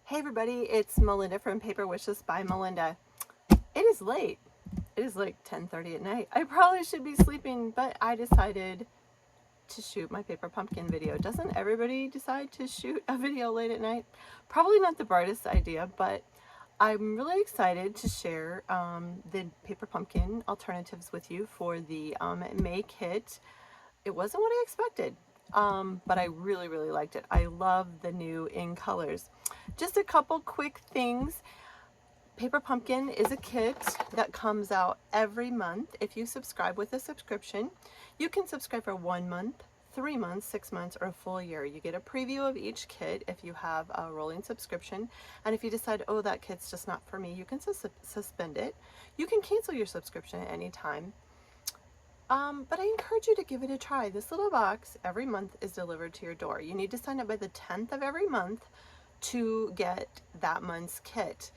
Hey everybody, it's Melinda from Paper Wishes by Melinda. It is late. It is like 10:30 at night. I probably should be sleeping, but I decided to shoot my paper pumpkin video. Doesn't everybody decide to shoot a video late at night? Probably not the brightest idea, but I'm really excited to share the paper pumpkin alternatives with you for the May kit. It wasn't what I expected, but I really liked it. I love the new in colors. Just a couple quick things. Paper Pumpkin is a kit that comes out every month. If you subscribe with a subscription, you can subscribe for 1 month, 3 months, 6 months, or a full year. You get a preview of each kit if you have a rolling subscription. And if you decide, oh, that kit's just not for me, you can suspend it. You can cancel your subscription at any time. But I encourage you to give it a try. This little box every month is delivered to your door. You need to sign up by the 10th of every month to get that month's kit.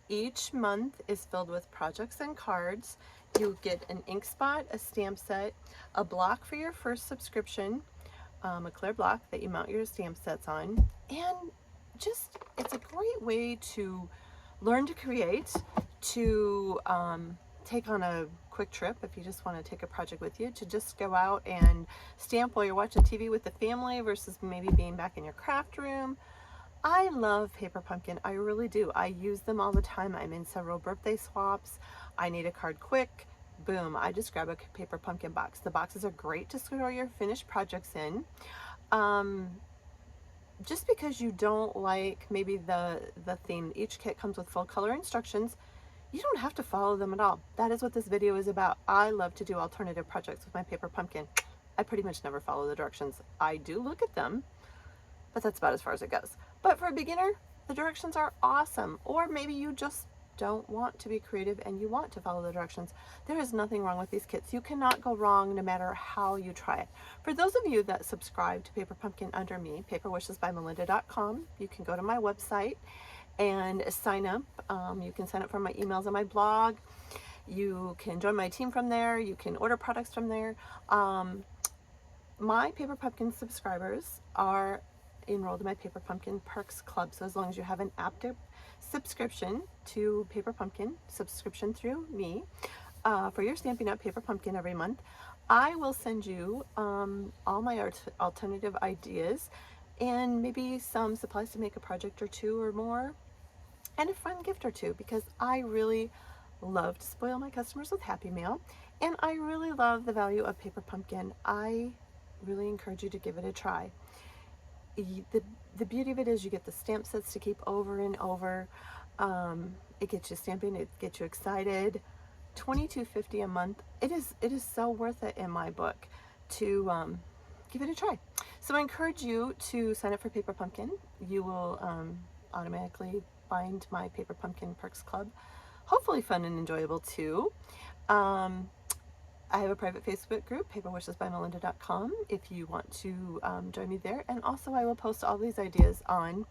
Each month is filled with projects and cards. You get an ink spot, a stamp set, a block for your first subscription, a clear block that you mount your stamp sets on, and just it's a great way to learn to create, to take on a quick trip if you just want to take a project with you, to just go out and stamp while you're watching TV with the family versus maybe being back in your craft room. I love Paper Pumpkin. I really do. I use them all the time. I'm in several birthday swaps. I need a card quick. Boom. I just grab a Paper Pumpkin box. The boxes are great to store your finished projects in. Just because you don't like maybe the theme, each kit comes with full color instructions. You don't have to follow them at all. That is what this video is about. I love to do alternative projects with my Paper Pumpkin. I pretty much never follow the directions. I do look at them, but that's about as far as it goes. But for a beginner, the directions are awesome. Or maybe you just don't want to be creative and you want to follow the directions. There is nothing wrong with these kits. You cannot go wrong no matter how you try it. For those of you that subscribe to Paper Pumpkin under me, paperwishesbymelinda.com, you can go to my website and sign up. You can sign up for my emails on my blog. You can join my team from there. You can order products from there. My Paper Pumpkin subscribers are enrolled in my Paper Pumpkin Perks Club. So as long as you have an active subscription to Paper Pumpkin, subscription through me, for your Stampin' Up Paper Pumpkin every month, I will send you all my alternative ideas and maybe some supplies to make a project or two or more, and a fun gift or two, because I really love to spoil my customers with Happy Mail, and I really love the value of Paper Pumpkin. I really encourage you to give it a try. The beauty of it is you get the stamp sets to keep over and over. It gets you stamping, it gets you excited. $22.50 a month. It is so worth it in my book to give it a try. So I encourage you to sign up for Paper Pumpkin. You will automatically find my Paper Pumpkin Perks Club. Hopefully fun and enjoyable too. I have a private Facebook group, paperwishesbymelinda.com, if you want to join me there. And also I will post all these ideas on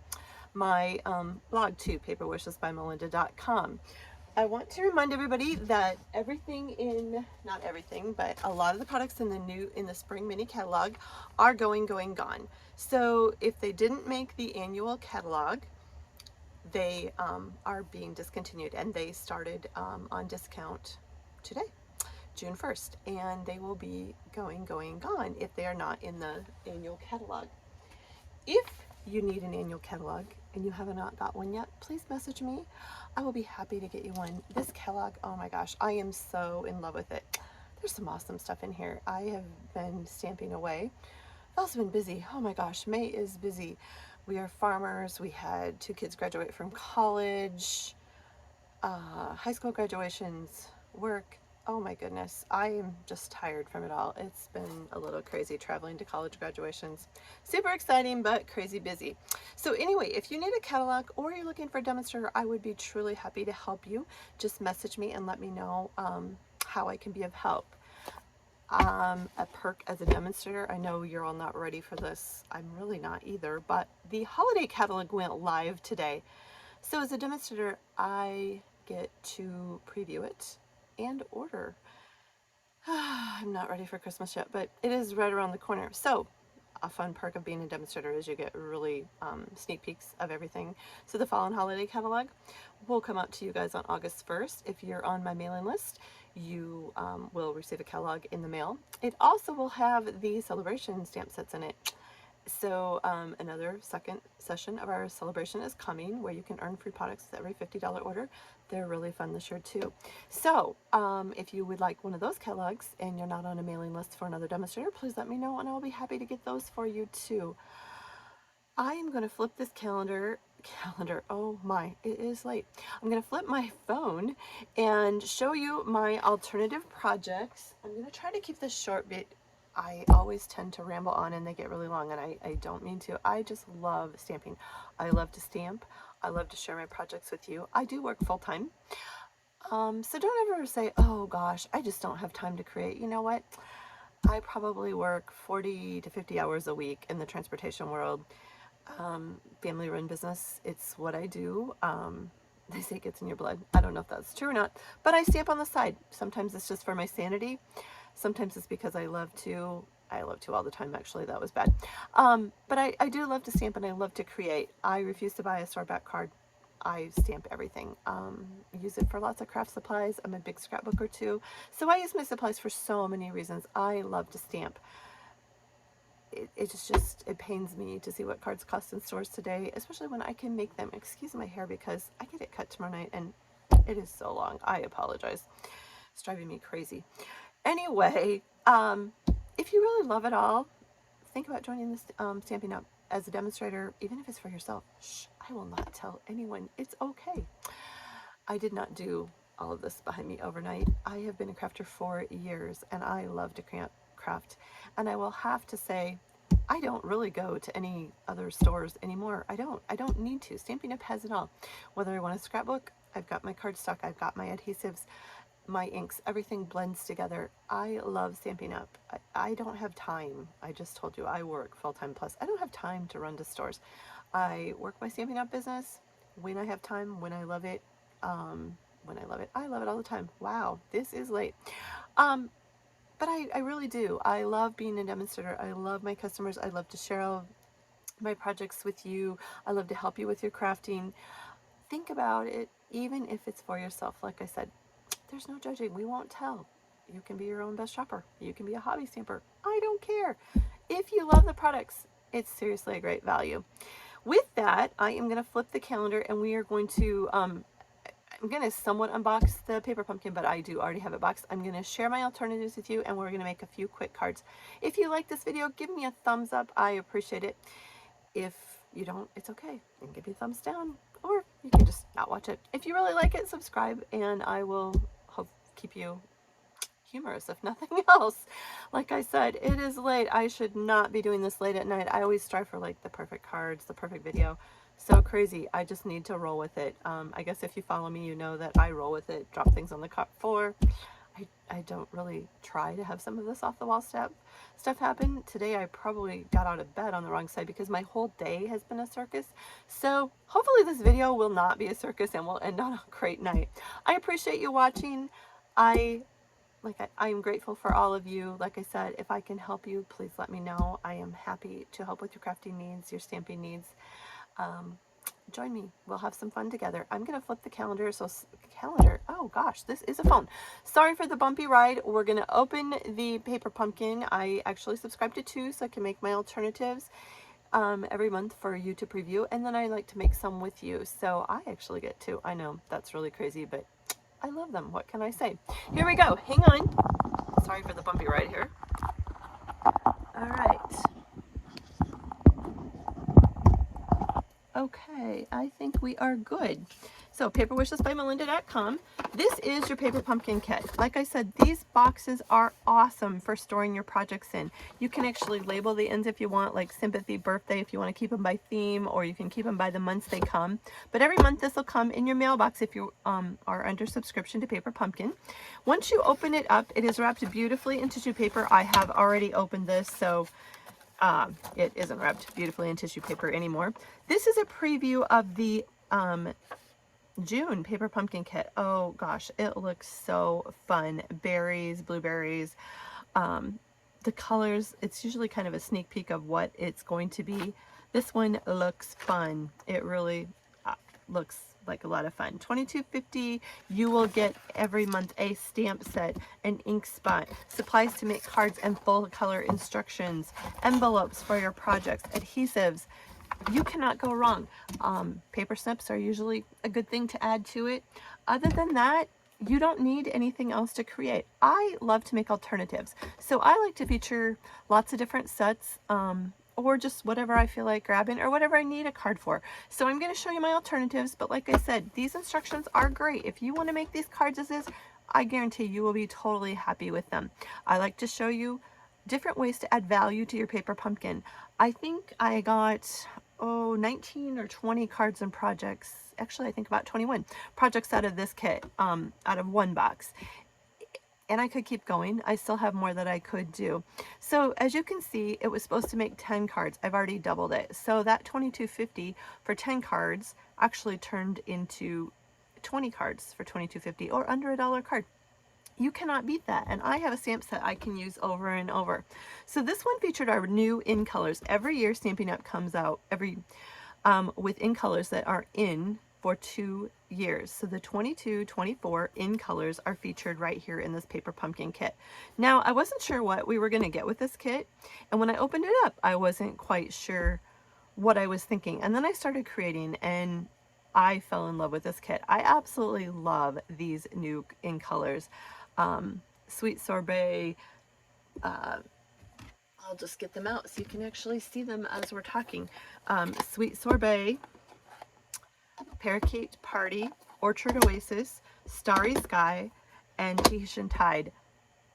my blog too, paperwishesbymelinda.com. I want to remind everybody that everything not everything, but a lot of the products in the spring mini catalog are gone. So if they didn't make the annual catalog, they are being discontinued, and they started on discount today, June 1st, and they will be gone if they are not in the annual catalog. If you need an annual catalog and you have not got one yet, please message me. I will be happy to get you one. This catalog, oh my gosh, I am so in love with it. There's some awesome stuff in here. I have been stamping away. I've also been busy. Oh my gosh, May is busy. We are farmers. We had 2 kids graduate from college, high school graduations, work. Oh my goodness, I am just tired from it all. It's been a little crazy traveling to college graduations. Super exciting, but crazy busy. So anyway, if you need a catalog or you're looking for a demonstrator, I would be truly happy to help you. Just message me and let me know how I can be of help. A perk as a demonstrator, I know you're all not ready for this. I'm really not either, but the holiday catalog went live today. So as a demonstrator, I get to preview it and order. I'm not ready for Christmas yet, but it is right around the corner. So a fun perk of being a demonstrator is you get really sneak peeks of everything. So the fall and holiday catalog will come out to you guys on August 1st. If you're on my mailing list, you will receive a catalog in the mail. It also will have the celebration stamp sets in it. So another second session of our celebration is coming where you can earn free products with every $50 order. They're really fun this year too. So if you would like one of those catalogs and you're not on a mailing list for another demonstrator, please let me know and I'll be happy to get those for you too. I am going to flip this calendar, oh my, it is late. I'm going to flip my phone and show you my alternative projects. I'm going to try to keep this short, but I always tend to ramble on and they get really long, and I don't mean to. I just love stamping. I love to stamp. I love to share my projects with you. I do work full-time. So don't ever say, oh gosh, I just don't have time to create. You know what? I probably work 40 to 50 hours a week in the transportation world. Family run business, it's what I do. They say it gets in your blood. I don't know if that's true or not, but I stamp on the side. Sometimes it's just for my sanity. Sometimes it's because I love to all the time, actually. That was bad. But I do love to stamp and I love to create. I refuse to buy a store-back card. I stamp everything. Use it for lots of craft supplies. I'm a big scrapbooker too. So I use my supplies for so many reasons. I love to stamp. It pains me to see what cards cost in stores today, especially when I can make them. Excuse my hair because I get it cut tomorrow night and it is so long. I apologize. It's driving me crazy. Anyway, if you really love it all, think about joining this Stampin' Up as a demonstrator, even if it's for yourself. Shh, I will not tell anyone. It's okay. I did not do all of this behind me overnight. I have been a crafter for years and I love to craft. And I will have to say, I don't really go to any other stores anymore. I don't need to. Stampin' Up has it all. Whether I want a scrapbook, I've got my cardstock, I've got my adhesives, my inks, everything blends together. I love Stampin' Up. I don't have time. I just told you I work full-time, plus I don't have time to run to stores. I work my Stampin' Up business when I have time, when I love it. When I love it. I love it all the time. Wow, this is late. But I really do. I love being a demonstrator. I love my customers. I love to share all my projects with you. I love to help you with your crafting. Think about it, even if it's for yourself. Like I said, there's no judging. We won't tell. You can be your own best shopper. You can be a hobby stamper. I don't care. If you love the products, it's seriously a great value. With that, I am going to flip the calendar and we are going to, I'm going to somewhat unbox the paper pumpkin, but I do already have it boxed. I'm going to share my alternatives with you and we're going to make a few quick cards. If you like this video, give me a thumbs up. I appreciate it. If you don't, it's okay. You can give me a thumbs down or you can just not watch it. If you really like it, subscribe and I will keep you humorous if nothing else. Like I said, it is late. I should not be doing this late at night. I always strive for like the perfect cards, the perfect video. So crazy. I just need to roll with it. I guess if you follow me, you know that I roll with it, drop things on the floor. I don't really try to have some of this off the wall stuff happen. Today I probably got out of bed on the wrong side because my whole day has been a circus. So hopefully this video will not be a circus and will end on a great night. I appreciate you watching. I am grateful for all of you. Like I said, if I can help you, please let me know. I am happy to help with your crafting needs, your stamping needs. Join me. We'll have some fun together. I'm going to flip the calendar. So calendar. Oh gosh, this is a phone. Sorry for the bumpy ride. We're going to open the paper pumpkin. I actually subscribe to 2 so I can make my alternatives every month for you to preview. And then I like to make some with you. So I actually get 2. I know that's really crazy, but I love them. What can I say? Here we go. Hang on. Sorry for the bumpy ride here. All right. Okay, I think we are good. So paperwishesbymelinda.com. This is your paper pumpkin kit. Like I said, these boxes are awesome for storing your projects in. You can actually label the ends if you want, like sympathy, birthday, if you want to keep them by theme, or you can keep them by the months they come. But every month this will come in your mailbox if you are under subscription to Paper Pumpkin. Once you open it up, it is wrapped beautifully in tissue paper. I have already opened this, so it isn't wrapped beautifully in tissue paper anymore. This is a preview of the June paper pumpkin kit. Oh gosh, it looks so fun. Berries, blueberries, the colors, it's usually kind of a sneak peek of what it's going to be. This one looks fun. It really looks like a lot of fun. $22.50. You will get every month a stamp set, an ink spot, supplies to make cards and full color instructions, envelopes for your projects, adhesives. You cannot go wrong. Paper snips are usually a good thing to add to it. Other than that, you don't need anything else to create. I love to make alternatives, so I like to feature lots of different sets, or just whatever I feel like grabbing or whatever I need a card for. So I'm going to show you my alternatives, but like I said, these instructions are great. If you want to make these cards as is, I guarantee you will be totally happy with them. I like to show you different ways to add value to your paper pumpkin. I think I got 19 or 20 cards and projects. Actually, I think about 21 projects out of this kit, out of one box. And I could keep going. I still have more that I could do. So as you can see, it was supposed to make 10 cards. I've already doubled it. So that $22.50 for 10 cards actually turned into 20 cards for $22.50, or under $1 card. You cannot beat that. And I have a stamp set I can use over and over. So this one featured our new in colors. Every year Stampin' Up comes out with in colors that are in for 2 years. So the 22-24 in colors are featured right here in this paper pumpkin kit. Now, I wasn't sure what we were going to get with this kit, and when I opened it up, I wasn't quite sure what I was thinking. And then I started creating, and I fell in love with this kit. I absolutely love these new in colors. Sweet Sorbet, I'll just get them out so you can actually see them as we're talking. Sweet Sorbet, Parakeet Party, Orchard Oasis, Starry Sky, and Tahitian Tide.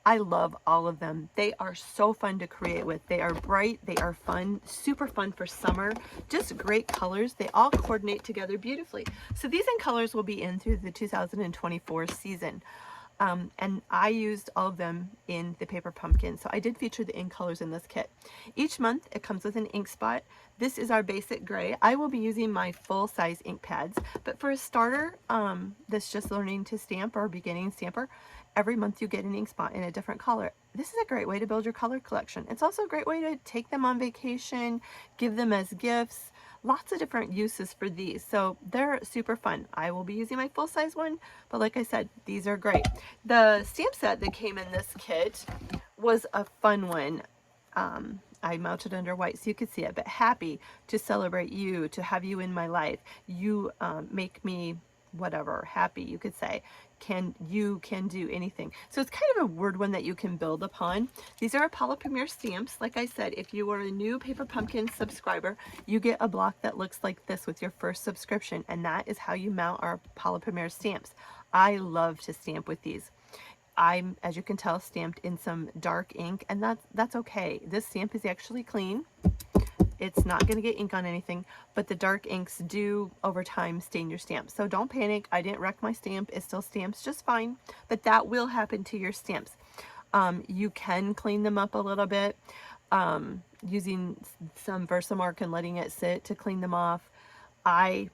I love all of them. They are so fun to create with. They are bright, they are fun, super fun for summer, just great colors. They all coordinate together beautifully. So these in colors will be in through the 2024 season. And I used all of them in the paper pumpkin. So I did feature the ink colors in this kit. Each month it comes with an ink spot. This is our basic gray. I will be using my full-size ink pads, but for a starter that's just learning to stamp or beginning stamper, every month you get an ink spot in a different color. This is a great way to build your color collection. It's also a great way to take them on vacation, give them as gifts. Lots of different uses for these, so they're super fun. I will be using my full-size one, but like I said, these are great. The stamp set that came in this kit was a fun one. I mounted under white so you could see it, but happy to celebrate you, to have you in my life. You make me whatever, happy, you could say. You can do anything. So it's kind of a word one that you can build upon. These are Apollo Premier stamps. Like I said, if you are a new Paper Pumpkin subscriber, you get a block that looks like this with your first subscription, and that is how you mount our Apollo Premier stamps. I love to stamp with these. I'm, as you can tell, stamped in some dark ink, and that's okay. This stamp is actually clean. It's not going to get ink on anything, but the dark inks do over time stain your stamp. So don't panic. I didn't wreck my stamp. It still stamps just fine, but that will happen to your stamps. You can clean them up a little bit using some Versamark and letting it sit to clean them off. I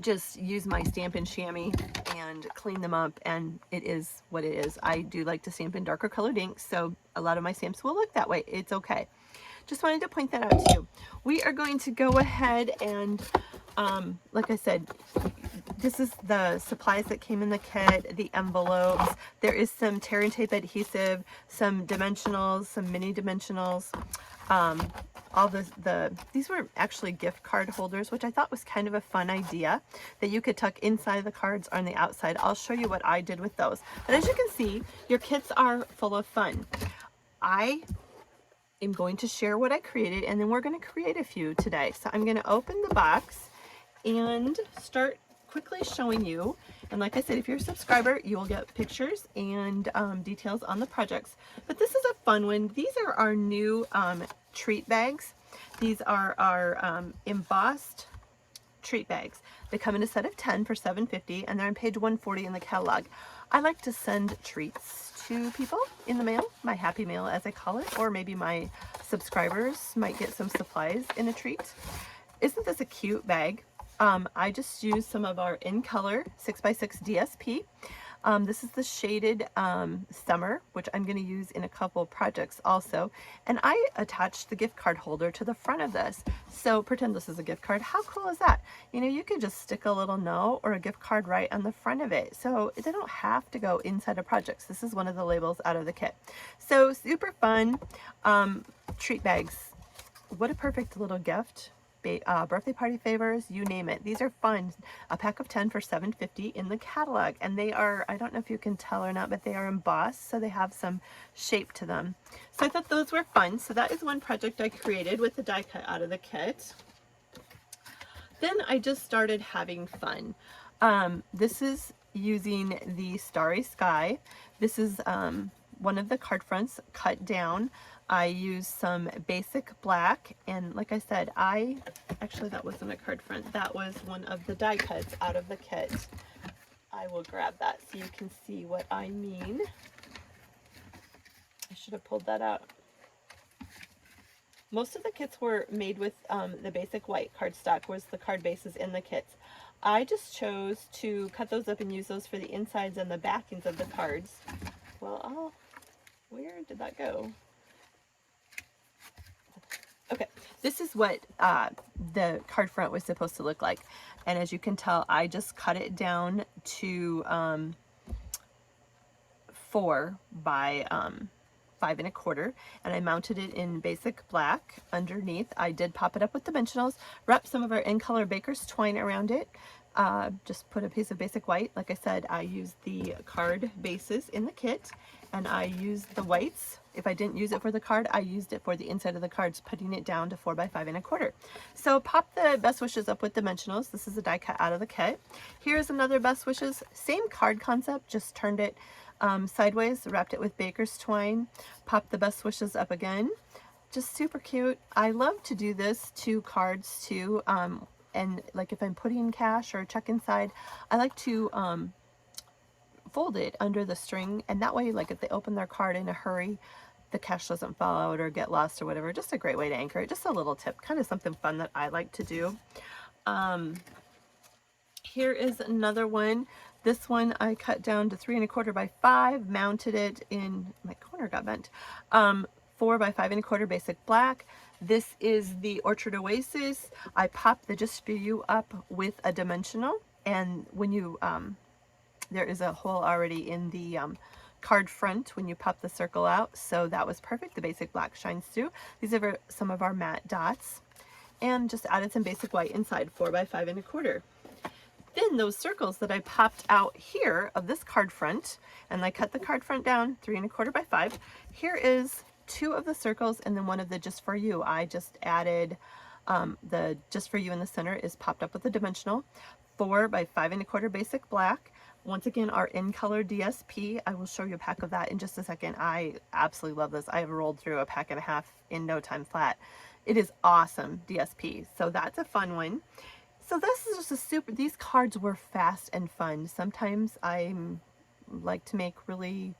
just use my Stampin' Chamois and clean them up, and it is what it is. I do like to stamp in darker colored ink, so a lot of my stamps will look that way. It's okay. Just wanted to point that out to you. We are going to go ahead and, like I said, this is the supplies that came in the kit, the envelopes. There is some tear and tape adhesive, some dimensionals, some mini dimensionals. All these were actually gift card holders, which I thought was kind of a fun idea that you could tuck inside the cards or on the outside. I'll show you what I did with those. But as you can see, your kits are full of fun. I am going to share what I created, and then we're going to create a few today. So I'm going to open the box and start quickly showing you. And like I said, if you're a subscriber, you will get pictures and details on the projects. But this is a fun one. These are our new treat bags. These are our embossed treat bags. They come in a set of 10 for $7.50, and they're on page 140 in the catalog. I like to send treats to people in the mail, my happy mail as I call it, or maybe my subscribers might get some supplies in a treat. Isn't this a cute bag? I just used some of our in color 6x6 DSP. This is the shaded Summer, which I'm going to use in a couple projects also. And I attached the gift card holder to the front of this. So pretend this is a gift card. How cool is that? You know, you could just stick a little note or a gift card right on the front of it. So they don't have to go inside of projects. This is one of the labels out of the kit. So super fun. Treat bags. What a perfect little gift. Birthday party favors, you name it. These are fun. A pack of 10 for $7.50 in the catalog, and they are, I don't know if you can tell or not, but they are embossed, so they have some shape to them. So I thought those were fun. So that is one project I created with the die cut out of the kit. Then I just started having fun. This is using the Starry Sky. This is one of the card fronts cut down. I used some basic black, and like I said, actually that wasn't a card front, that was one of the die cuts out of the kit. I will grab that so you can see what I mean. I should have pulled that out. Most of the kits were made with the basic white cardstock, was the card bases in the kits. I just chose to cut those up and use those for the insides and the backings of the cards. Well, where did that go? Okay, this is what the card front was supposed to look like. And as you can tell, I just cut it down to 4 by 5 1/4, and I mounted it in basic black underneath. I did pop it up with dimensionals, wrap some of our in color baker's twine around it, just put a piece of basic white. Like I said, I used the card bases in the kit, and I used the whites. If I didn't use it for the card, I used it for the inside of the cards, putting it down to 4 by 5 1/4. So pop the best wishes up with dimensionals. This is a die cut out of the kit. Here's another best wishes, same card concept, just turned it sideways, wrapped it with baker's twine, popped the best wishes up again. Just super cute. I love to do this to cards too, and like if I'm putting cash or a check inside, I like to fold it under the string, and that way, like if they open their card in a hurry, the cash doesn't fall out or get lost or whatever. Just a great way to anchor it. Just a little tip, kind of something fun that I like to do. Here is another one. This one I cut down to 3 1/4 by 5, mounted it in, my corner got bent, 4 by 5 1/4 basic black. This is the Orchard Oasis. I popped the Just For You up with a dimensional, and when you, there is a hole already in the card front when you pop the circle out, so that was perfect. The basic black shines through. These are some of our matte dots, and just added some basic white inside, 4 by 5 1/4. Then those circles that I popped out here of this card front, and I cut the card front down 3 1/4 by 5. Here is 2 of the circles and then one of the Just For You. I just added the Just For You in the center is popped up with a dimensional, 4 by 5 1/4 basic black. Once again, our in color DSP. I will show you a pack of that in just a second. I absolutely love this. I have rolled through a pack and a half in no time flat. It is awesome DSP. So that's a fun one. So this is just a super, these cards were fast and fun. Sometimes I like to make really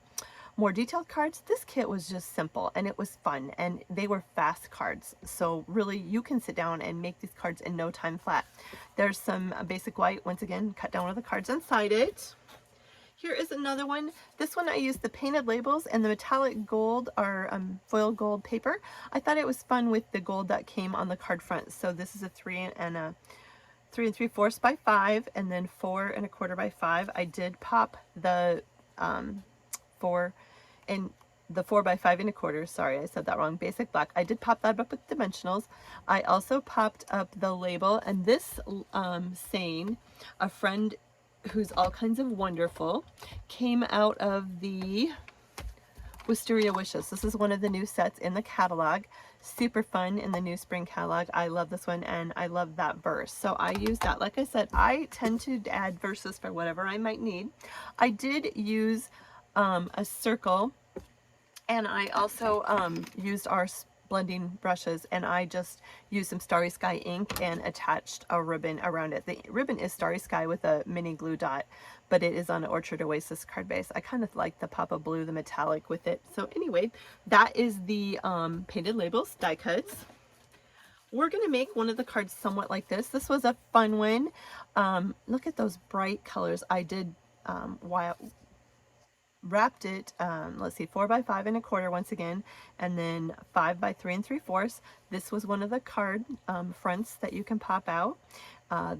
more detailed cards. This kit was just simple and it was fun, and they were fast cards. So really you can sit down and make these cards in no time flat. There's some basic white, once again, cut down one of the cards inside it. Here is another one. This one I used the painted labels and the metallic gold or foil gold paper. I thought it was fun with the gold that came on the card front. So this is a 3 3/4 by 5, and then 4 1/4 by 5. I did pop the 4 by 5 1/4. Sorry, I said that wrong. Basic black. I did pop that up with dimensionals. I also popped up the label, and this saying, "A friend who's all kinds of wonderful," came out of the Wisteria Wishes. This is one of the new sets in the catalog. Super fun in the new spring catalog. I love this one, and I love that verse. So I use that. Like I said, I tend to add verses for whatever I might need. I did use a circle, and I also used our blending brushes, and I just used some Starry Sky ink and attached a ribbon around it. The ribbon is Starry Sky with a mini glue dot, but it is on an Orchard Oasis card base. I kind of like the pop of blue, the metallic with it. So anyway, that is the painted labels die cuts. We're going to make one of the cards somewhat like this. This was a fun one. Look at those bright colors. I did wrapped it, let's see, 4 by 5 1/4 once again, and then 5 by 3 3/4. This was one of the card fronts that you can pop out.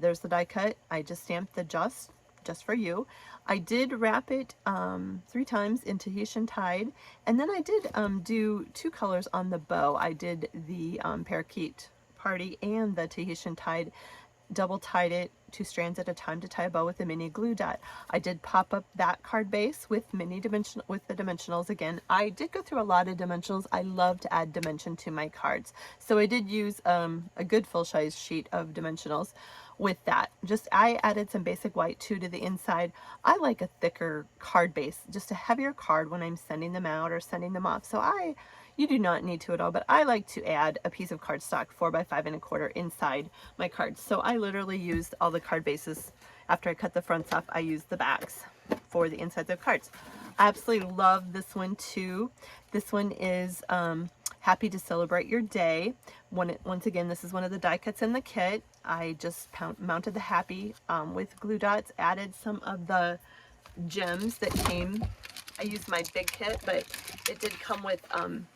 There's the die cut. I just stamped the just for you. I did wrap it 3 times in Tahitian Tide, and then I did do 2 colors on the bow. I did the Parakeet Party and the Tahitian Tide, double tied it 2 strands at a time to tie a bow with a mini glue dot. I did pop up that card base with the dimensionals again. I did go through a lot of dimensionals. I love to add dimension to my cards, so I did use a good full-size sheet of dimensionals with that. I added some basic white too to the inside. I like a thicker card base, just a heavier card when I'm sending them out or sending them off. So you do not need to at all, but I like to add a piece of cardstock 4 by 5 1/4 inside my cards. So I literally used all the card bases. After I cut the fronts off, I used the backs for the insides of cards. I absolutely love this one too. This one is Happy to Celebrate Your Day. Once again, this is one of the die cuts in the kit. I just mounted the happy with glue dots, added some of the gems that came. I used my big kit, but it did come with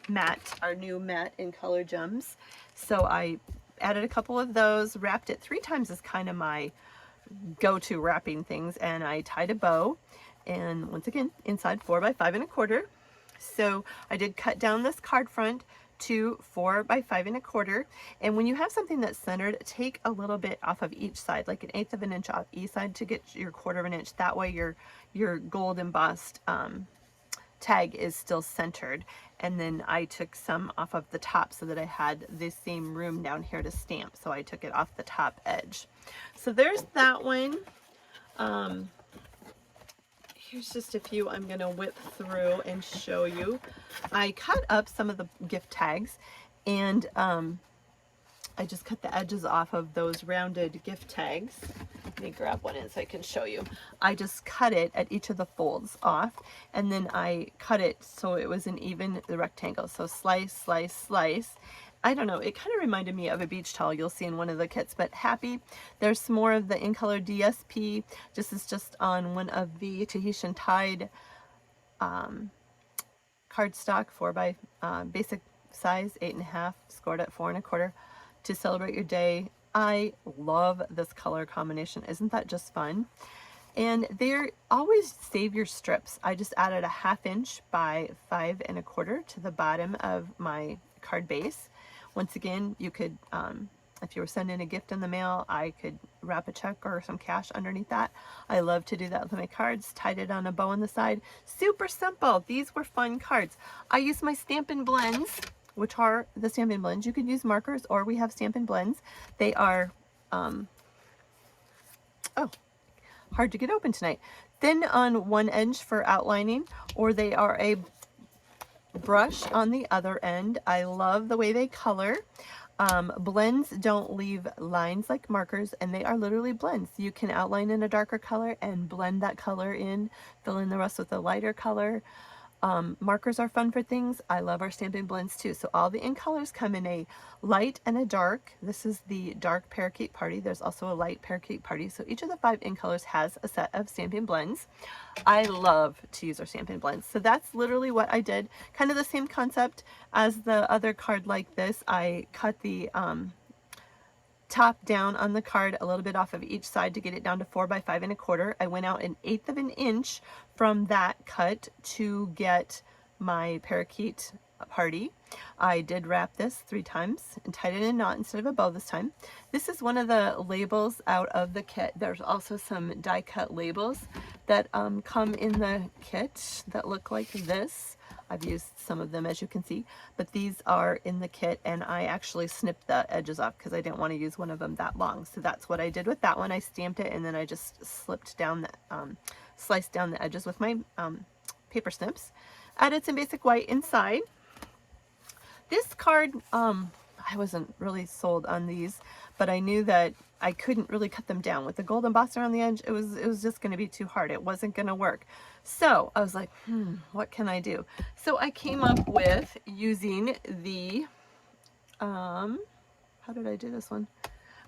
matte, our new matte in color gems. So I added a couple of those, wrapped it 3 times is kind of my go-to wrapping things, and I tied a bow, and once again, inside 4 by 5 1/4. So I did cut down this card front to 4 by 5 1/4, and when you have something that's centered, take a little bit off of each side, like 1/8 of an inch off each side to get your 1/4 of an inch. That way your gold embossed tag is still centered. And then I took some off of the top so that I had the same room down here to stamp, so I took it off the top edge. So there's that one. Here's just a few I'm going to whip through and show you. I cut up some of the gift tags, and I just cut the edges off of those rounded gift tags. Let me grab one in so I can show you. I just cut it at each of the folds off, and then I cut it so it was an even rectangle. So slice, slice, slice. I don't know, it kind of reminded me of a beach towel you'll see in one of the kits, but happy. There's some more of the in color DSP. This is just on one of the Tahitian Tide cardstock 4 by basic size 8.5, scored at 4 1/4 to celebrate your day. I love this color combination. Isn't that just fun? And they're always save your strips. I just added a 1/2 inch by 5 1/4 to the bottom of my card base. Once again, you could, if you were sending a gift in the mail, I could wrap a check or some cash underneath that. I love to do that with my cards. Tied it on a bow on the side. Super simple. These were fun cards. I used my Stampin' Blends, which are the Stampin' Blends. You could use markers, or we have Stampin' Blends. They are, hard to get open tonight. Thin on one edge for outlining, or they are a brush on the other end. I love the way they color. Blends don't leave lines like markers, and they are literally blends. You can outline in a darker color and blend that color in, fill in the rest with a lighter color. Markers are fun for things. I love our Stampin' Blends too. So all the ink colors come in a light and a dark. This is the dark Parakeet Party. There's also a light Parakeet Party. So each of the 5 ink colors has a set of Stampin' Blends. I love to use our Stampin' Blends. So that's literally what I did. Kind of the same concept as the other card like this. I cut the top down on the card a little bit off of each side to get it down to 4 by 5 1/4. I went out 1/8 of an inch from that cut to get my Parakeet Party. I did wrap this 3 times and tied it in a knot instead of a bow this time. This is one of the labels out of the kit. There's also some die cut labels that come in the kit that look like this. I've used some of them, as you can see, but these are in the kit, and I actually snipped the edges off because I didn't want to use one of them that long. So that's what I did with that one. I stamped it, and then I just slipped down the, sliced down the edges with my paper snips. Added some basic white inside. This card, I wasn't really sold on these, but I knew that I couldn't really cut them down. With the gold embossed around the edge, it was just going to be too hard. It wasn't going to work. So I was like, what can I do? So I came up with using the, how did I do this one?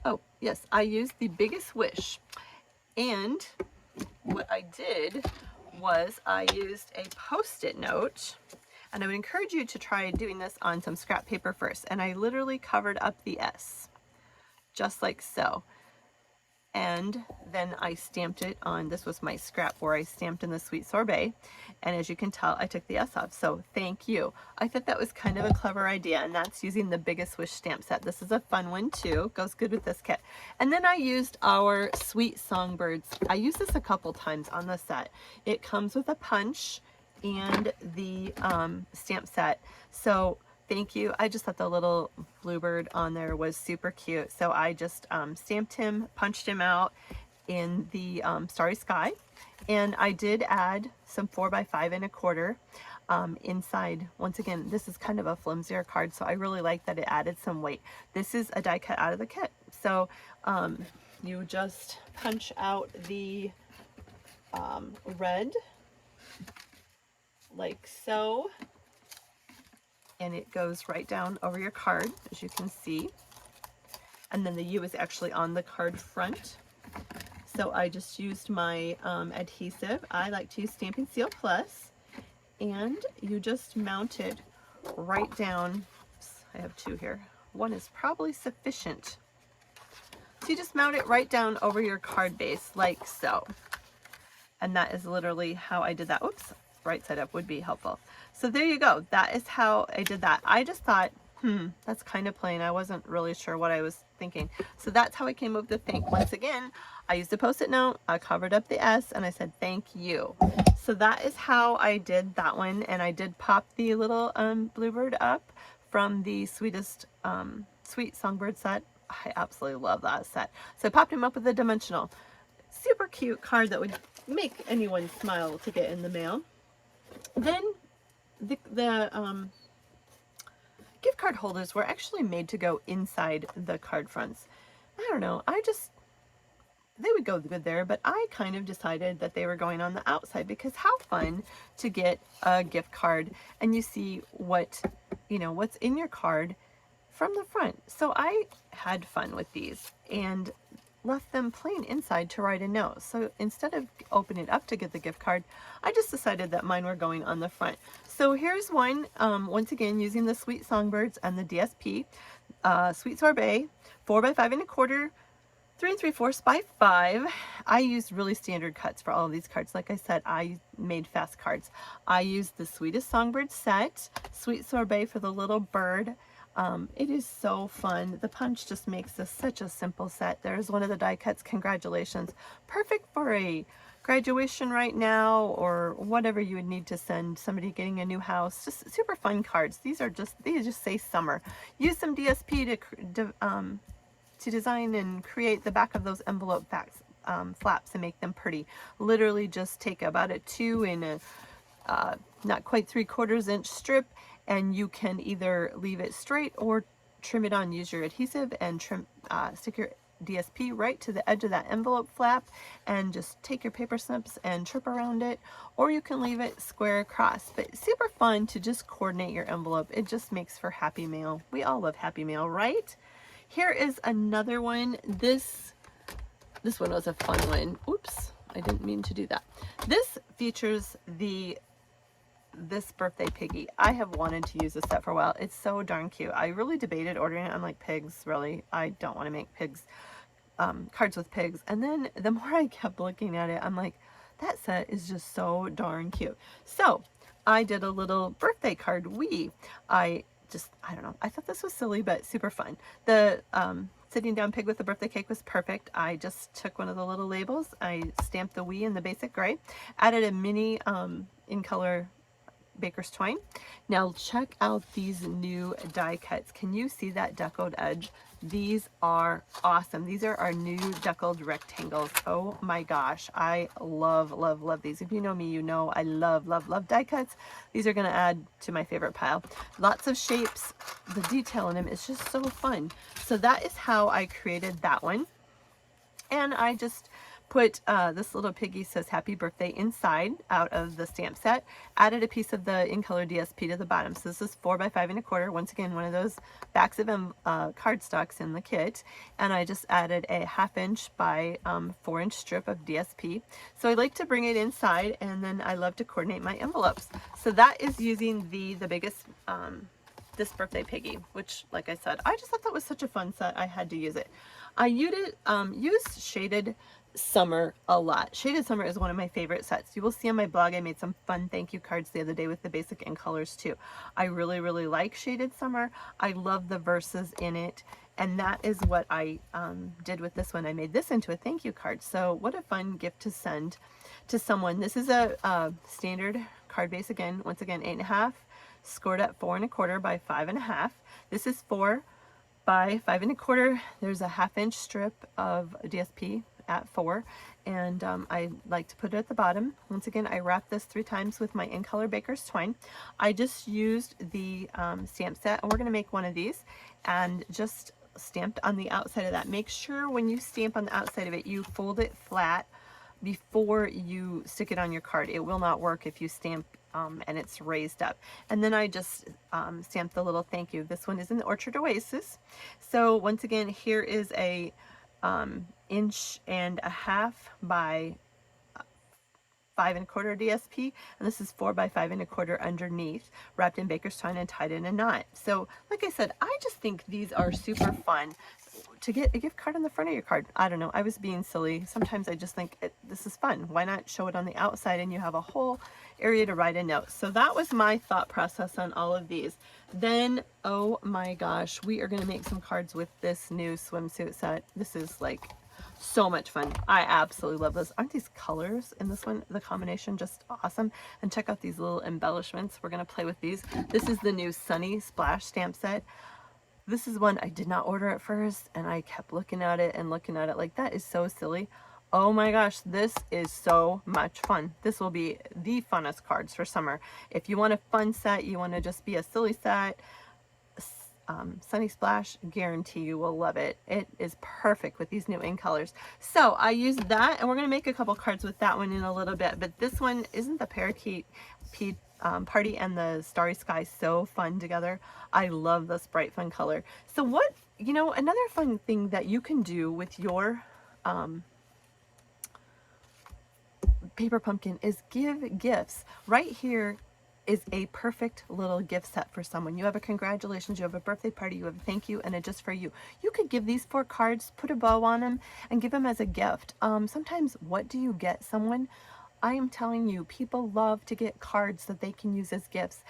Oh, yes, I used the Biggest Wish. And what I did was I used a Post-it note, and I would encourage you to try doing this on some scrap paper first. And I literally covered up the S, just like so. And then I stamped it on, this was my scrap where I stamped in the Sweet Sorbet. And as you can tell, I took the S off, so thank you. I thought that was kind of a clever idea, and that's using the Biggest Wish stamp set. This is a fun one too, goes good with this kit. And then I used our Sweet Songbirds. I used this a couple times on the set. It comes with a punch and the stamp set. So thank you. I just thought the little bluebird on there was super cute. So I just stamped him, punched him out in the Starry Sky. And I did add some 4x5 1/4 inside. Once again, this is kind of a flimsier card, so I really like that it added some weight. This is a die cut out of the kit. So you just punch out the red like so. And it goes right down over your card, as you can see. And then the U is actually on the card front. So I just used my adhesive. I like to use Stampin' Seal Plus. And you just mount it right down. I have two here. One is probably sufficient. So you just mount it right down over your card base, like so. And that is literally how I did that. Oops, right side up would be helpful. So there you go. That is how I did that. I just thought, that's kind of plain. I wasn't really sure what I was thinking. So that's how I came up with the thank. Once again, I used a Post-it note, I covered up the S, and I said, thank you. So that is how I did that one. And I did pop the little bluebird up from the Sweet Songbird set. I absolutely love that set. So I popped him up with a dimensional. Super cute card that would make anyone smile to get in the mail. Then the gift card holders were actually made to go inside the card fronts. I don't know, they would go good there, but I kind of decided that they were going on the outside, because how fun to get a gift card and you see what, what's in your card from the front. So I had fun with these and left them plain inside to write a note. So instead of opening it up to get the gift card, I just decided that mine were going on the front. So here's one, once again, using the Sweet Songbirds and the DSP, Sweet Sorbet, 4x5 1/4, 3 3/4 by 5. I used really standard cuts for all of these cards. Like I said, I made fast cards. I used the Sweetest Songbird set, Sweet Sorbet for the little bird. It is so fun. The punch just makes this such a simple set. There's one of the die cuts. Congratulations. Perfect for a graduation right now, or whatever you would need to send somebody getting a new house. Just super fun cards. These just say summer. Use some DSP to design and create the back of those envelope flaps and make them pretty. Literally just take about a 2 and a not quite 3/4 inch strip, and you can either leave it straight or trim it on. Use your adhesive and stick your DSP right to the edge of that envelope flap, and just take your paper snips and trip around it, or you can leave it square across. But super fun to just coordinate your envelope. It just makes for happy mail. We all love happy mail, right? Here is another one. This one was a fun one. Oops, I didn't mean to do that. This features this birthday piggy. I have wanted to use this set for a while. It's so darn cute. I really debated ordering it on like pigs. Really, I don't want to make pigs cards with pigs. And then the more I kept looking at it, I'm like, that set is just so darn cute. So I did a little birthday card weave. I don't know, I thought this was silly but super fun. The sitting down pig with the birthday cake was perfect. I just took one of the little labels, I stamped the "we" in the basic gray, added a mini in color baker's twine. Now check out these new die cuts. Can you see that deckled edge? These are awesome. These are our new deckled rectangles. Oh my gosh, I love these. If you know me, you know I love die cuts. These are going to add to my favorite pile. Lots of shapes. The detail in them is just so fun. So that is how I created that one. And I just put this little piggy says happy birthday inside out of the stamp set, added a piece of the in color DSP to the bottom. So this is 4 by 5 1/4, once again one of those backs of cardstocks in the kit, and I just added a 1/2 inch by 4 inch strip of DSP. So I like to bring it inside, and then I love to coordinate my envelopes. So that is using the biggest this birthday piggy, which, like I said, I just thought that was such a fun set, I had to use it. I used Shaded Summer a lot. Shaded Summer is one of my favorite sets. You will see on my blog I made some fun thank you cards the other day with the basic in colors too. I really, really like Shaded Summer. I love the verses in it, and that is what I did with this one. I made this into a thank you card. So what a fun gift to send to someone. This is a standard card base, again, once again 8.5, scored at 4 1/4 by 5 1/2. This is 4 by 5 1/4. There's a 1/2 inch strip of DSP at 4, and I like to put it at the bottom. Once again, I wrap this 3 times with my in color baker's twine. I just used the stamp set, and we're going to make one of these, and just stamped on the outside of that. Make sure when you stamp on the outside of it, you fold it flat before you stick it on your card. It will not work if you stamp and it's raised up. And then I just stamped the little thank you. This one is in the Orchard Oasis. So once again, here is a 1.5 inch by 5 1/4 DSP, and this is 4 by 5 1/4 underneath, wrapped in baker's twine and tied in a knot. So like I said, I just think these are super fun to get a gift card on the front of your card. I don't know, I was being silly. Sometimes I just think this is fun. Why not show it on the outside and you have a whole area to write a note? So that was my thought process on all of these. Then, oh my gosh, we are going to make some cards with this new swimsuit set. This is like so much fun. I absolutely love this. Aren't these colors in this one, the combination, just awesome? And check out these little embellishments. We're going to play with these. This is the new Sunny Splash stamp set. This is one I did not order at first, and I kept looking at it and looking at it like, that is so silly. Oh my gosh, this is so much fun. This will be the funnest cards for summer. If you want a fun set, you want to just be a silly set, Sunny Splash, guarantee you will love it. It is perfect with these new in colors. So I used that, and we're going to make a couple cards with that one in a little bit. But this one, isn't the parakeet party and the starry sky so fun together? I love this bright fun color. So what, you know, another fun thing that you can do with your paper pumpkin is give gifts. Right here is a perfect little gift set for someone. You have a congratulations, you have a birthday party, you have a thank you, and a just for you. You could give these 4 cards, put a bow on them, and give them as a gift. Sometimes, what do you get someone? I am telling you, people love to get cards that they can use as gifts.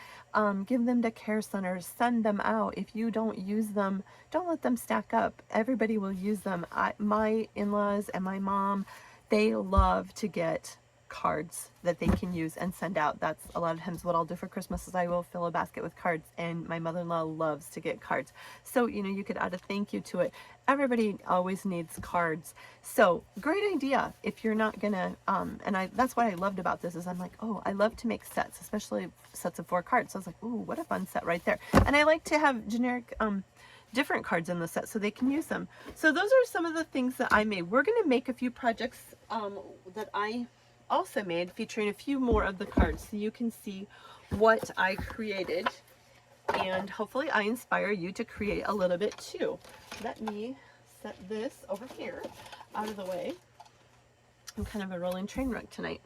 Give them to care centers, send them out. If you don't use them, don't let them stack up. Everybody will use them. My in-laws and my mom, they love to get cards that they can use and send out. That's a lot of times what I'll do for Christmas, is I will fill a basket with cards, and my mother-in-law loves to get cards. So, you know, you could add a thank you to it. Everybody always needs cards. So great idea. If you're not gonna, that's what I loved about this, is I'm like, oh, I love to make sets, especially sets of 4 cards. So I was like, ooh, what a fun set right there. And I like to have generic, different cards in the set so they can use them. So those are some of the things that I made. We're gonna make a few projects that I also made, featuring a few more of the cards, so you can see what I created, and hopefully I inspire you to create a little bit too. Let me set this over here out of the way. I'm kind of a rolling train wreck tonight.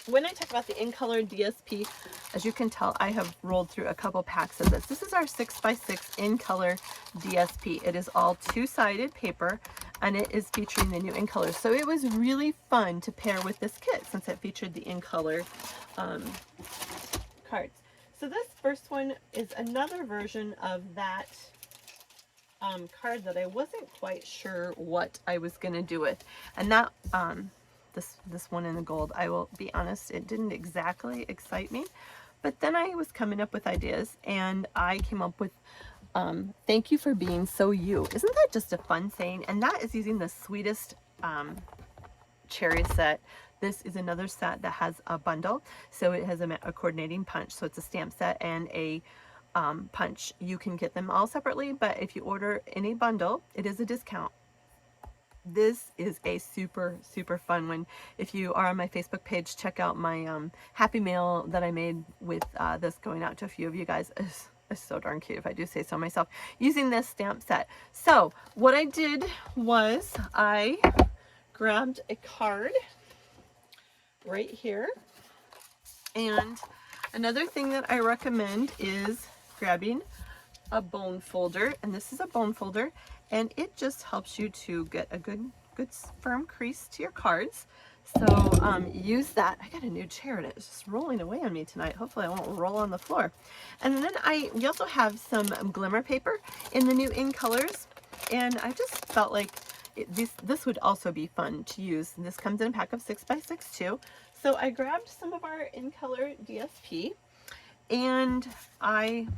When I talk about the in color DSP, as you can tell, I have rolled through a couple packs of this. This is our 6x6 in color DSP. It is all 2-sided paper, and it is featuring the new in color. So it was really fun to pair with this kit, since it featured the in color cards. So this first one is another version of that card that I wasn't quite sure what I was going to do with. And that this one in the gold, I will be honest, it didn't exactly excite me. But then I was coming up with ideas, and I came up with thank you for being so you. Isn't that just a fun saying? And that is using the Sweetest cherry set. This is another set that has a bundle, so it has a coordinating punch. So it's a stamp set and a punch. You can get them all separately, but if you order in a bundle, it is a discount. This is a super, super fun one. If you are on my Facebook page, check out my Happy Mail that I made with this going out to a few of you guys. It's so darn cute, if I do say so myself, using this stamp set. So what I did was I grabbed a card right here. And another thing that I recommend is grabbing a bone folder, and this is a bone folder, and it just helps you to get a good firm crease to your cards. So use that. I got a new chair and it's just rolling away on me tonight. Hopefully I won't roll on the floor. And then we also have some glimmer paper in the new in colors, and I just felt like this would also be fun to use. And this comes in a pack of 6x6 too. So I grabbed some of our in color DSP, and I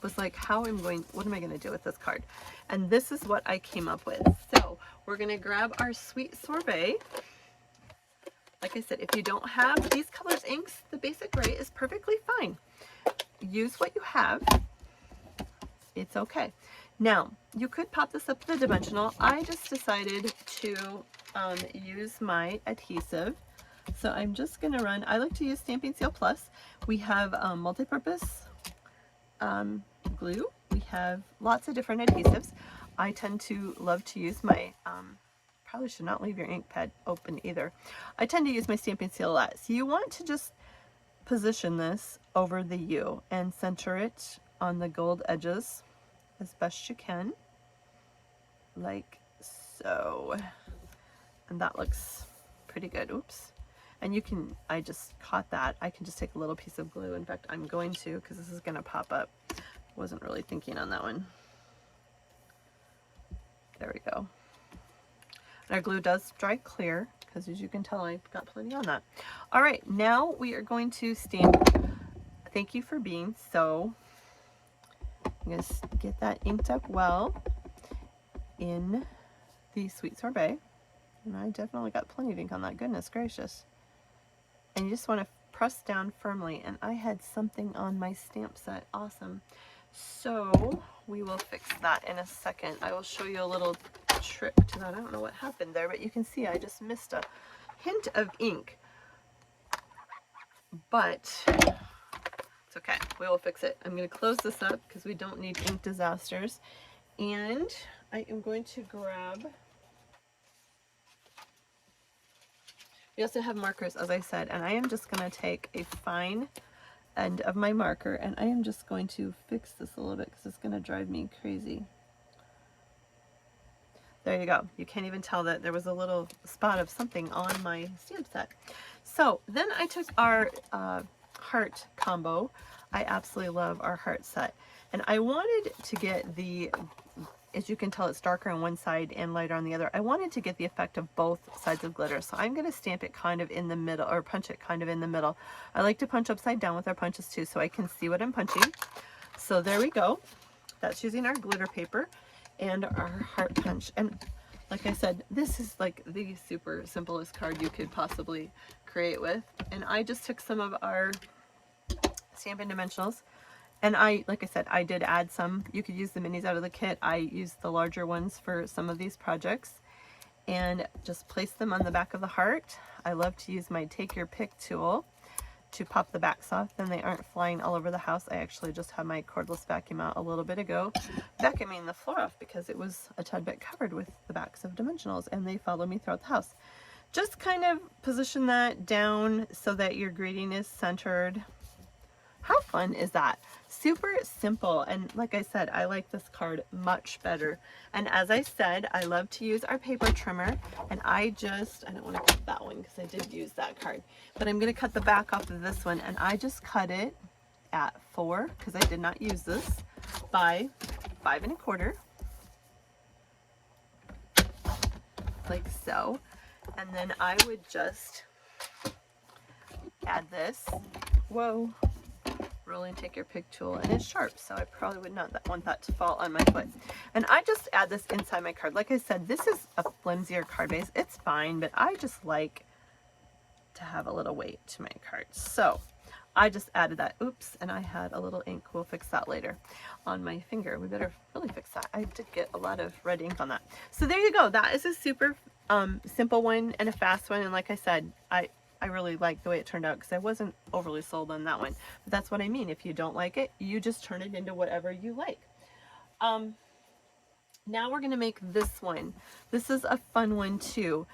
was like, what am I going to do with this card? And this is what I came up with. So we're going to grab our Sweet Sorbet. Like I said, if you don't have these colors inks, the basic gray is perfectly fine. Use what you have. It's okay. Now, you could pop this up to the dimensional. I just decided to use my adhesive. So I'm just going to run, I like to use Stampin' Seal Plus. We have multi-purpose glue. We have lots of different adhesives. I tend to love to use my, probably should not leave your ink pad open either. I tend to use my Stampin' Seal a lot. So you want to just position this over the U and center it on the gold edges as best you can, like so. And that looks pretty good. Oops. And you can, I just caught that. I can just take a little piece of glue. In fact, I'm going to, because this is going to pop up. Wasn't really thinking on that one. There we go. And our glue does dry clear, because as you can tell, I've got plenty on that. All right, now we are going to stamp Thank You for Being So. I'm going to get that inked up well in the Sweet Sorbet. And I definitely got plenty of ink on that, goodness gracious. And you just want to press down firmly. And I had something on my stamp set, awesome. So we will fix that in a second. I will show you a little trick to that. I don't know what happened there, but you can see I just missed a hint of ink. But it's okay, we will fix it. I'm going to close this up because we don't need ink disasters. And I am going to grab, we also have markers, as I said, and I am just going to take a fine end of my marker and I am just going to fix this a little bit because it's going to drive me crazy. There you go. You can't even tell that there was a little spot of something on my stamp set. So then I took our heart combo. I absolutely love our heart set. And I wanted to get the, as you can tell, it's darker on one side and lighter on the other. I wanted to get the effect of both sides of glitter. So I'm going to stamp it kind of in the middle, or punch it kind of in the middle. I like to punch upside down with our punches too, so I can see what I'm punching. So there we go. That's using our glitter paper and our heart punch. And like I said, this is like the super simplest card you could possibly create with. And I just took some of our Stampin' Dimensionals, and like I said, I did add some. You could use the minis out of the kit. I used the larger ones for some of these projects and just place them on the back of the heart. I love to use my Take Your Pick tool to pop the backs off, then they aren't flying all over the house. I actually just had my cordless vacuum out a little bit ago, vacuuming the floor off because it was a tad bit covered with the backs of dimensionals, and they follow me throughout the house. Just kind of position that down so that your greeting is centered. How fun is that? Super simple, and like I said, I like this card much better. And as I said, I love to use our paper trimmer, and I don't want to cut that one because I did use that card, but I'm going to cut the back off of this one, and I just cut it at 4, because I did not use this, by 5 1/4, like so. And then I would just add this, whoa, roll and Take Your Pick tool, and it's sharp, so I probably would not want that to fall on my foot. And I just add this inside my card. Like I said, this is a flimsier card base. It's fine, but I just like to have a little weight to my cards. So I just added that. Oops, and I had a little ink. We'll fix that later on my finger. We better really fix that. I did get a lot of red ink on that. So there you go. That is a super simple one and a fast one. And like I said, I really like the way it turned out because I wasn't overly sold on that one. But that's what I mean. If you don't like it, you just turn it into whatever you like. Now we're going to make this one. This is a fun one too.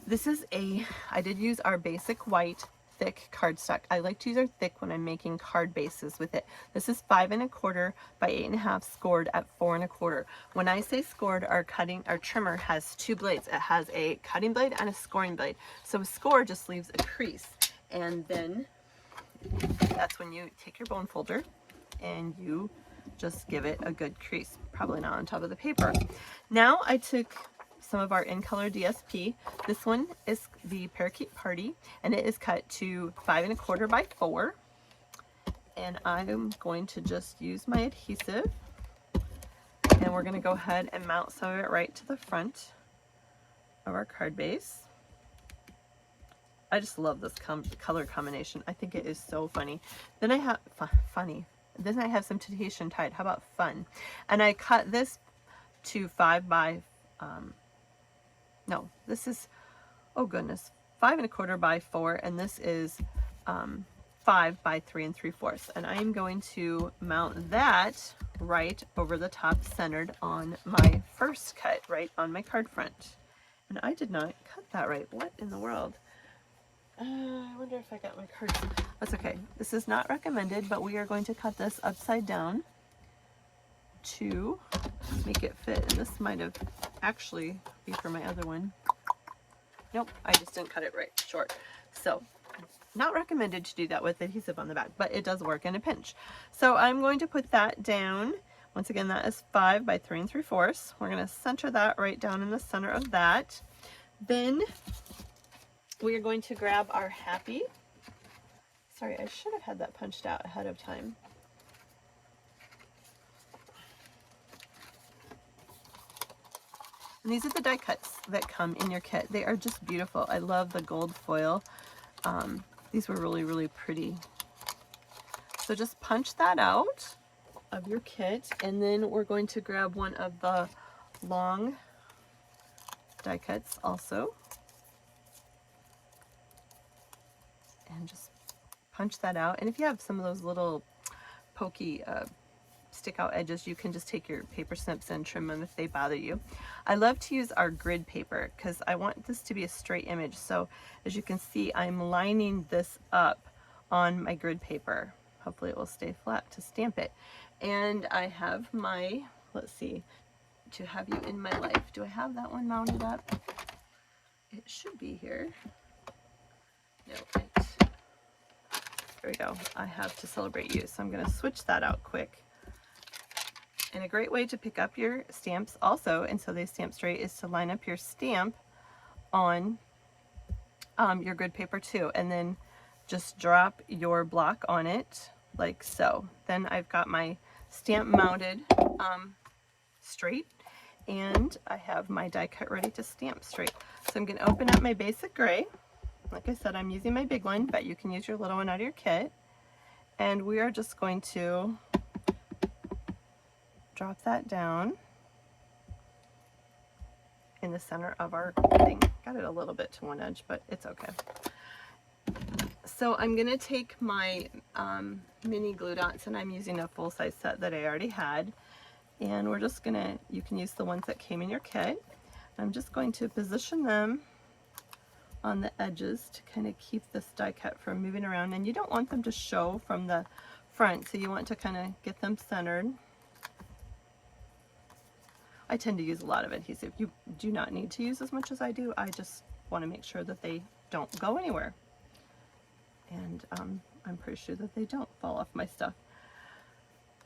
This is I did use our basic white thick cardstock. I like to use our thick when I'm making card bases with it. This is 5 1/4 by 8 1/2 scored at 4 1/4. When I say scored, our trimmer has 2 blades. It has a cutting blade and a scoring blade. So a score just leaves a crease. And then that's when you take your bone folder and you just give it a good crease. Probably not on top of the paper. Now I took some of our in color DSP. This one is the Parakeet Party, and it is cut to 5 1/4 by 4. And I'm going to just use my adhesive, and we're going to go ahead and mount some of it right to the front of our card base. I just love this color combination. I think it is so funny. Then I have funny. Then I have some Tahitian tide. How about fun? And I cut this to 5 by no, this is, oh goodness, 5 1/4 by 4, and this is 5 by 3 3/4. And I am going to mount that right over the top, centered on my first cut, right on my card front. And I did not cut that right. What in the world? I wonder if I got my cards. That's okay. This is not recommended, but we are going to cut this upside down to make it fit. And this might have actually be for my other one. Nope, I just didn't cut it right, short. So not recommended to do that with adhesive on the back, but it does work in a pinch. So I'm going to put that down. Once again, that is 5 by 3 3/4. We're going to center that right down in the center of that. Then we are going to grab our happy. Sorry, I should have had that punched out ahead of time. And these are the die cuts that come in your kit. They are just beautiful. I love the gold foil. These were really, really pretty. So just punch that out of your kit, and then we're going to grab one of the long die cuts also. And just punch that out. And if you have some of those little pokey stick out edges, you can just take your paper snips and trim them if they bother you. I love to use our grid paper because I want this to be a straight image. So as you can see, I'm lining this up on my grid paper. Hopefully it will stay flat to stamp it. And I have my, let's see, to have you in my life. Do I have that one mounted up? It should be here. No, there we go. I have to celebrate you. So I'm going to switch that out quick. And a great way to pick up your stamps also, and so they stamp straight, is to line up your stamp on your grid paper too, and then just drop your block on it like so. Then I've got my stamp mounted straight, and I have my die cut ready to stamp straight. So I'm going to open up my basic gray. Like I said, I'm using my big one, but you can use your little one out of your kit. And we are just going to drop that down in the center of our thing. Got it a little bit to one edge, but it's okay. So I'm going to take my mini glue dots, and I'm using a full-size set that I already had. And we're just going to, you can use the ones that came in your kit. I'm just going to position them on the edges to kind of keep this die cut from moving around. And you don't want them to show from the front, so you want to kind of get them centered. I tend to use a lot of adhesive. You do not need to use as much as I do. I just want to make sure that they don't go anywhere. And I'm pretty sure that they don't fall off my stuff.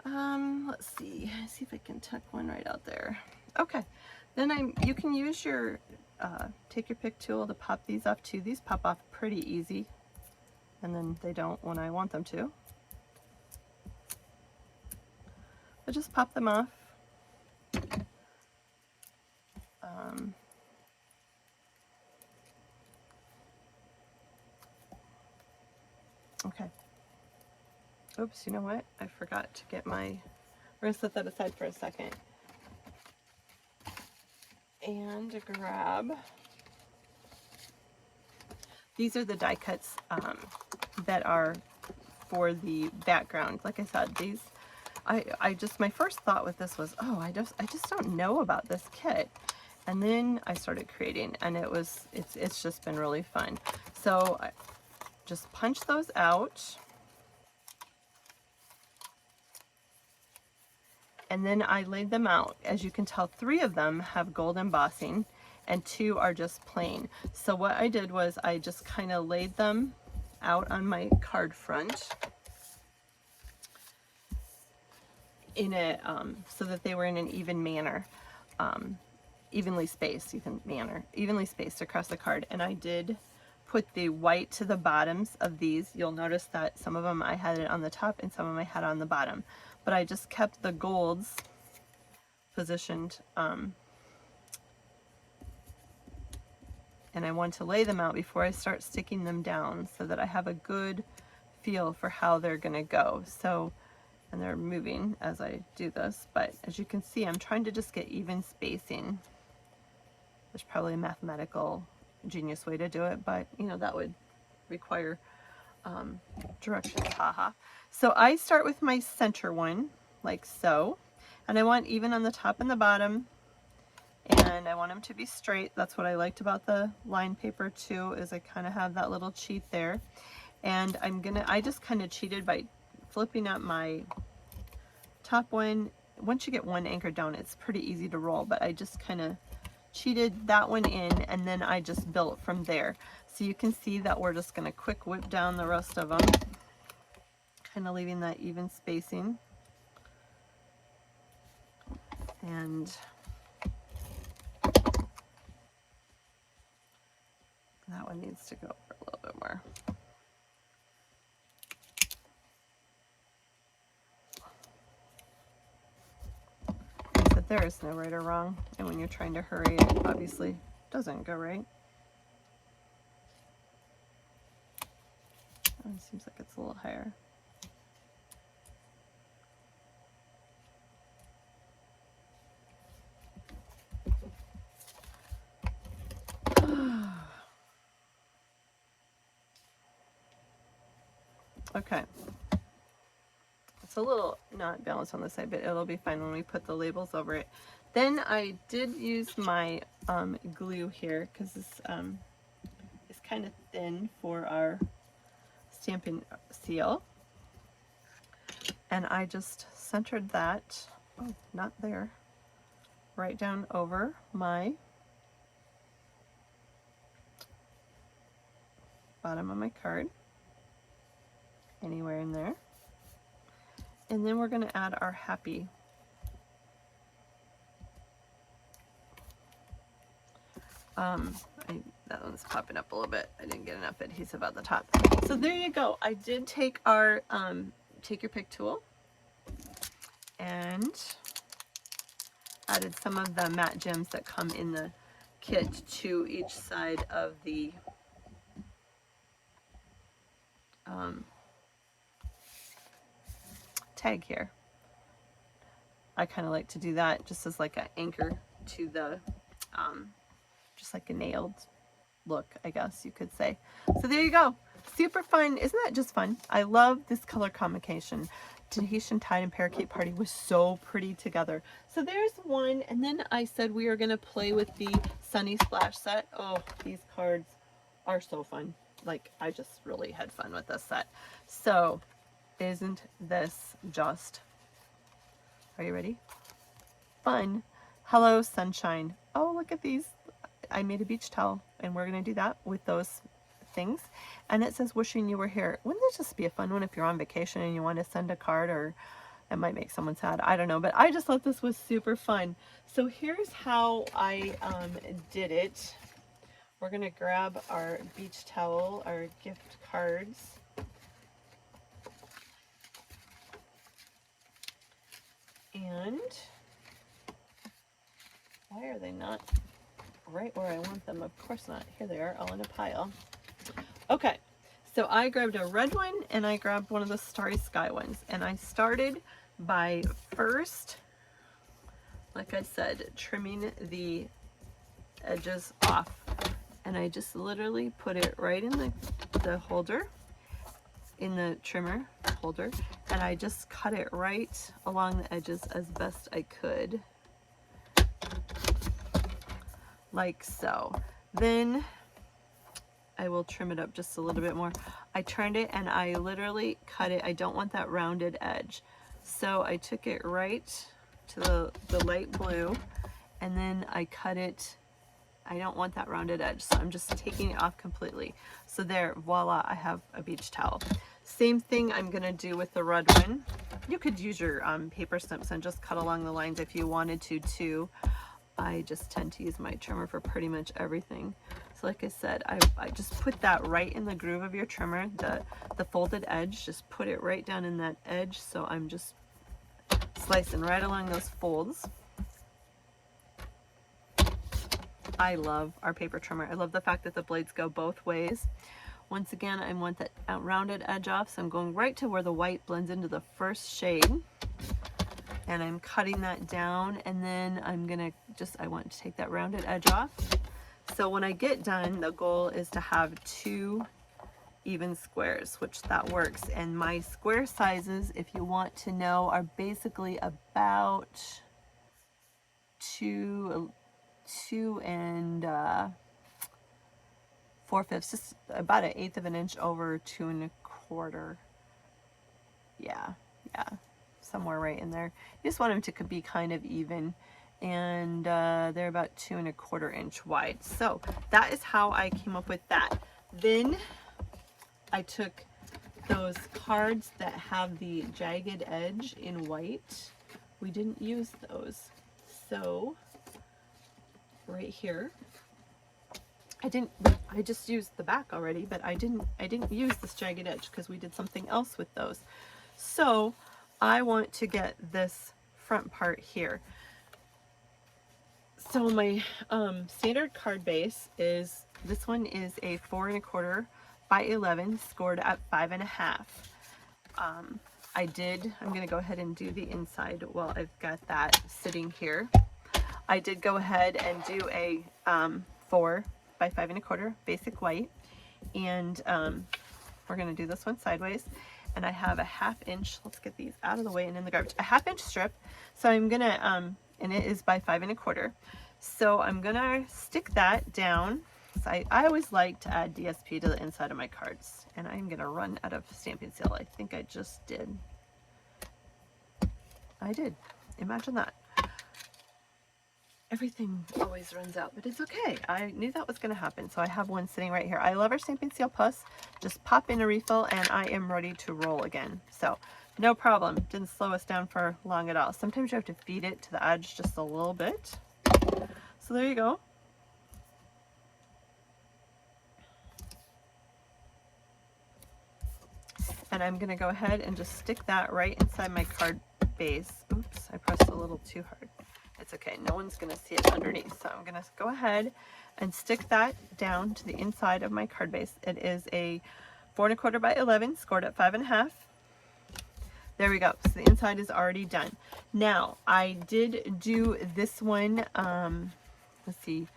Let's see if I can tuck one right out there. Okay, then you can use your, take your pick tool to pop these off too. These pop off pretty easy, and then they don't when I want them to. But just pop them off. Okay. Oops, you know what? I forgot to get my, we're going to set that aside for a second. And grab these are the die cuts that are for the background. Like I said, these, I just, my first thought with this was, oh, I just don't know about this kit. And then I started creating, and it's just been really fun. So I just punch those out. And then I laid them out. As you can tell, 3 of them have gold embossing and 2 are just plain. So what I did was I just kind of laid them out on my card front in a so that they were in an even manner, evenly spaced across the card. And I did put the white to the bottoms of these. You'll notice that some of them I had it on the top and some of them I had on the bottom, but I just kept the golds positioned, and I want to lay them out before I start sticking them down so that I have a good feel for how they're gonna go. So, and they're moving as I do this, but as you can see, I'm trying to just get even spacing. There's probably a mathematical genius way to do it, but you know, that would require directions, haha. So I start with my center one, like so, and I want even on the top and the bottom, and I want them to be straight. That's what I liked about the lined paper too, is I kind of have that little cheat there. And I just kind of cheated by flipping up my top one. Once you get one anchored down, it's pretty easy to roll, but I just kind of cheated that one in, and then I just built from there. So you can see that we're just going to quick whip down the rest of them, kind of leaving that even spacing. And that one needs to go for a little bit more. But there is no right or wrong, and when you're trying to hurry, it obviously doesn't go right. Oh, it seems like it's a little higher. Okay. It's a little not balanced on this side, but it'll be fine when we put the labels over it. Then I did use my glue here because this is kind of thin for our Stampin' seal. And I just centered that, oh, not there, right down over my bottom of my card, anywhere in there. And then we're going to add our happy. That one's popping up a little bit. I didn't get enough adhesive at the top. So there you go. I did take our take your pick tool and added some of the matte gems that come in the kit to each side of the tag here. I kind of like to do that just as like an anchor to the just like a nailed look, I guess you could say. So there you go. Super fun. Isn't that just fun? I love this color combination. Tahitian Tide and Parakeet Party was so pretty together. So there's one, and then I said we are going to play with the Sunny Splash set. Oh, these cards are so fun. Like, I just really had fun with this set. So isn't this just, are you ready? Fun. Hello Sunshine. Oh, look at these. I made a beach towel, and we're going to do that with those things. And it says wishing you were here. Wouldn't this just be a fun one if you're on vacation and you want to send a card, or it might make someone sad, I don't know, but I just thought this was super fun. So here's how I did it. We're going to grab our beach towel, our gift cards, and why are they not right where I want them? Of course not. Here they are, all in a pile. Okay, so I grabbed a red one and I grabbed one of the Starry Sky ones, and I started by first, like I said, trimming the edges off, and I just literally put it right in the holder, in the trimmer holder, and I just cut it right along the edges as best I could, like so. Then I will trim it up just a little bit more. I turned it and I literally cut it. I don't want that rounded edge. So I took it right to the light blue, and then I cut it. I don't want that rounded edge, so I'm just taking it off completely. So there, voila, I have a beach towel. Same thing I'm gonna do with the red one. You could use your paper snips and just cut along the lines if you wanted to too. I just tend to use my trimmer for pretty much everything. So like I said, I just put that right in the groove of your trimmer, the folded edge, just put it right down in that edge. So I'm just slicing right along those folds. I love our paper trimmer. I love the fact that the blades go both ways. Once again, I want that rounded edge off, so I'm going right to where the white blends into the first shade. And I'm cutting that down, and then I'm gonna I want to take that rounded edge off. So when I get done, the goal is to have 2 even squares, which that works. And my square sizes, if you want to know, are basically about 2 and 4/5, just about 1/8 of an inch over 2 1/4. Yeah, somewhere right in there. You just want them to be kind of even, and they're about 2 1/4 inch wide. So that is how I came up with that. Then I took those cards that have the jagged edge in white. We didn't use those, so right here, I just used the back already, but I didn't use this jagged edge because we did something else with those. So I want to get this front part here. So my standard card base is, this one is a 4 1/4 by 11, scored at 5 1/2. I'm gonna go ahead and do the inside while I've got that sitting here. I did go ahead and do a 4 by 5 1/4 basic white, and we're gonna do this one sideways. And I have a 1/2 inch, let's get these out of the way and in the garbage, a 1/2 inch strip. So I'm gonna, and it is by 5 1/4. So I'm gonna stick that down. So I always like to add DSP to the inside of my cards, and I'm gonna run out of Stampin' Seal. I think I just did. I did, imagine that. Everything always runs out, but it's okay. I knew that was going to happen, so I have one sitting right here. I love our Stampin' Seal Plus. Just pop in a refill, and I am ready to roll again. So no problem. Didn't slow us down for long at all. Sometimes you have to feed it to the edge just a little bit. So there you go. And I'm going to go ahead and just stick that right inside my card base. Oops, I pressed a little too hard. It's okay, no one's gonna see it underneath. So I'm gonna go ahead and stick that down to the inside of my card base. It is a 4 1/4 by 11, scored at 5 1/2. There we go, so the inside is already done. Now, I did do this one, let's see.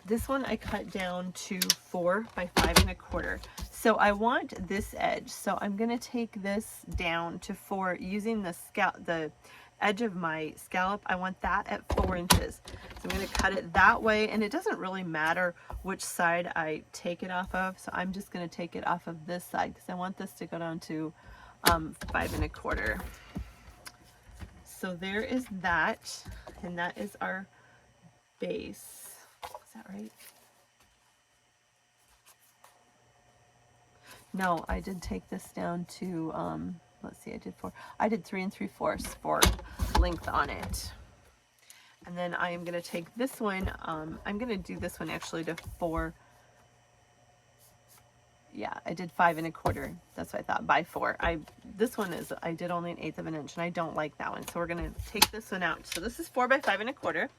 This one I cut down to 4 by 5 1/4. So I want this edge. So I'm gonna take this down to 4 using the edge of my scallop. I want that at 4 inches. So I'm going to cut it that way, and it doesn't really matter which side I take it off of. So I'm just going to take it off of this side because I want this to go down to 5 1/4. So there is that, and that is our base. Is that right? No, I did take this down to let's see, I did 3 3/4 for length on it. And then I am going to take this one, I'm going to do this one actually to 4. Yeah, I did 5 1/4. That's what I thought, by 4. This one is, I did only 1/8 of an inch, and I don't like that one. So we're going to take this one out. So this is 4 by 5 1/4.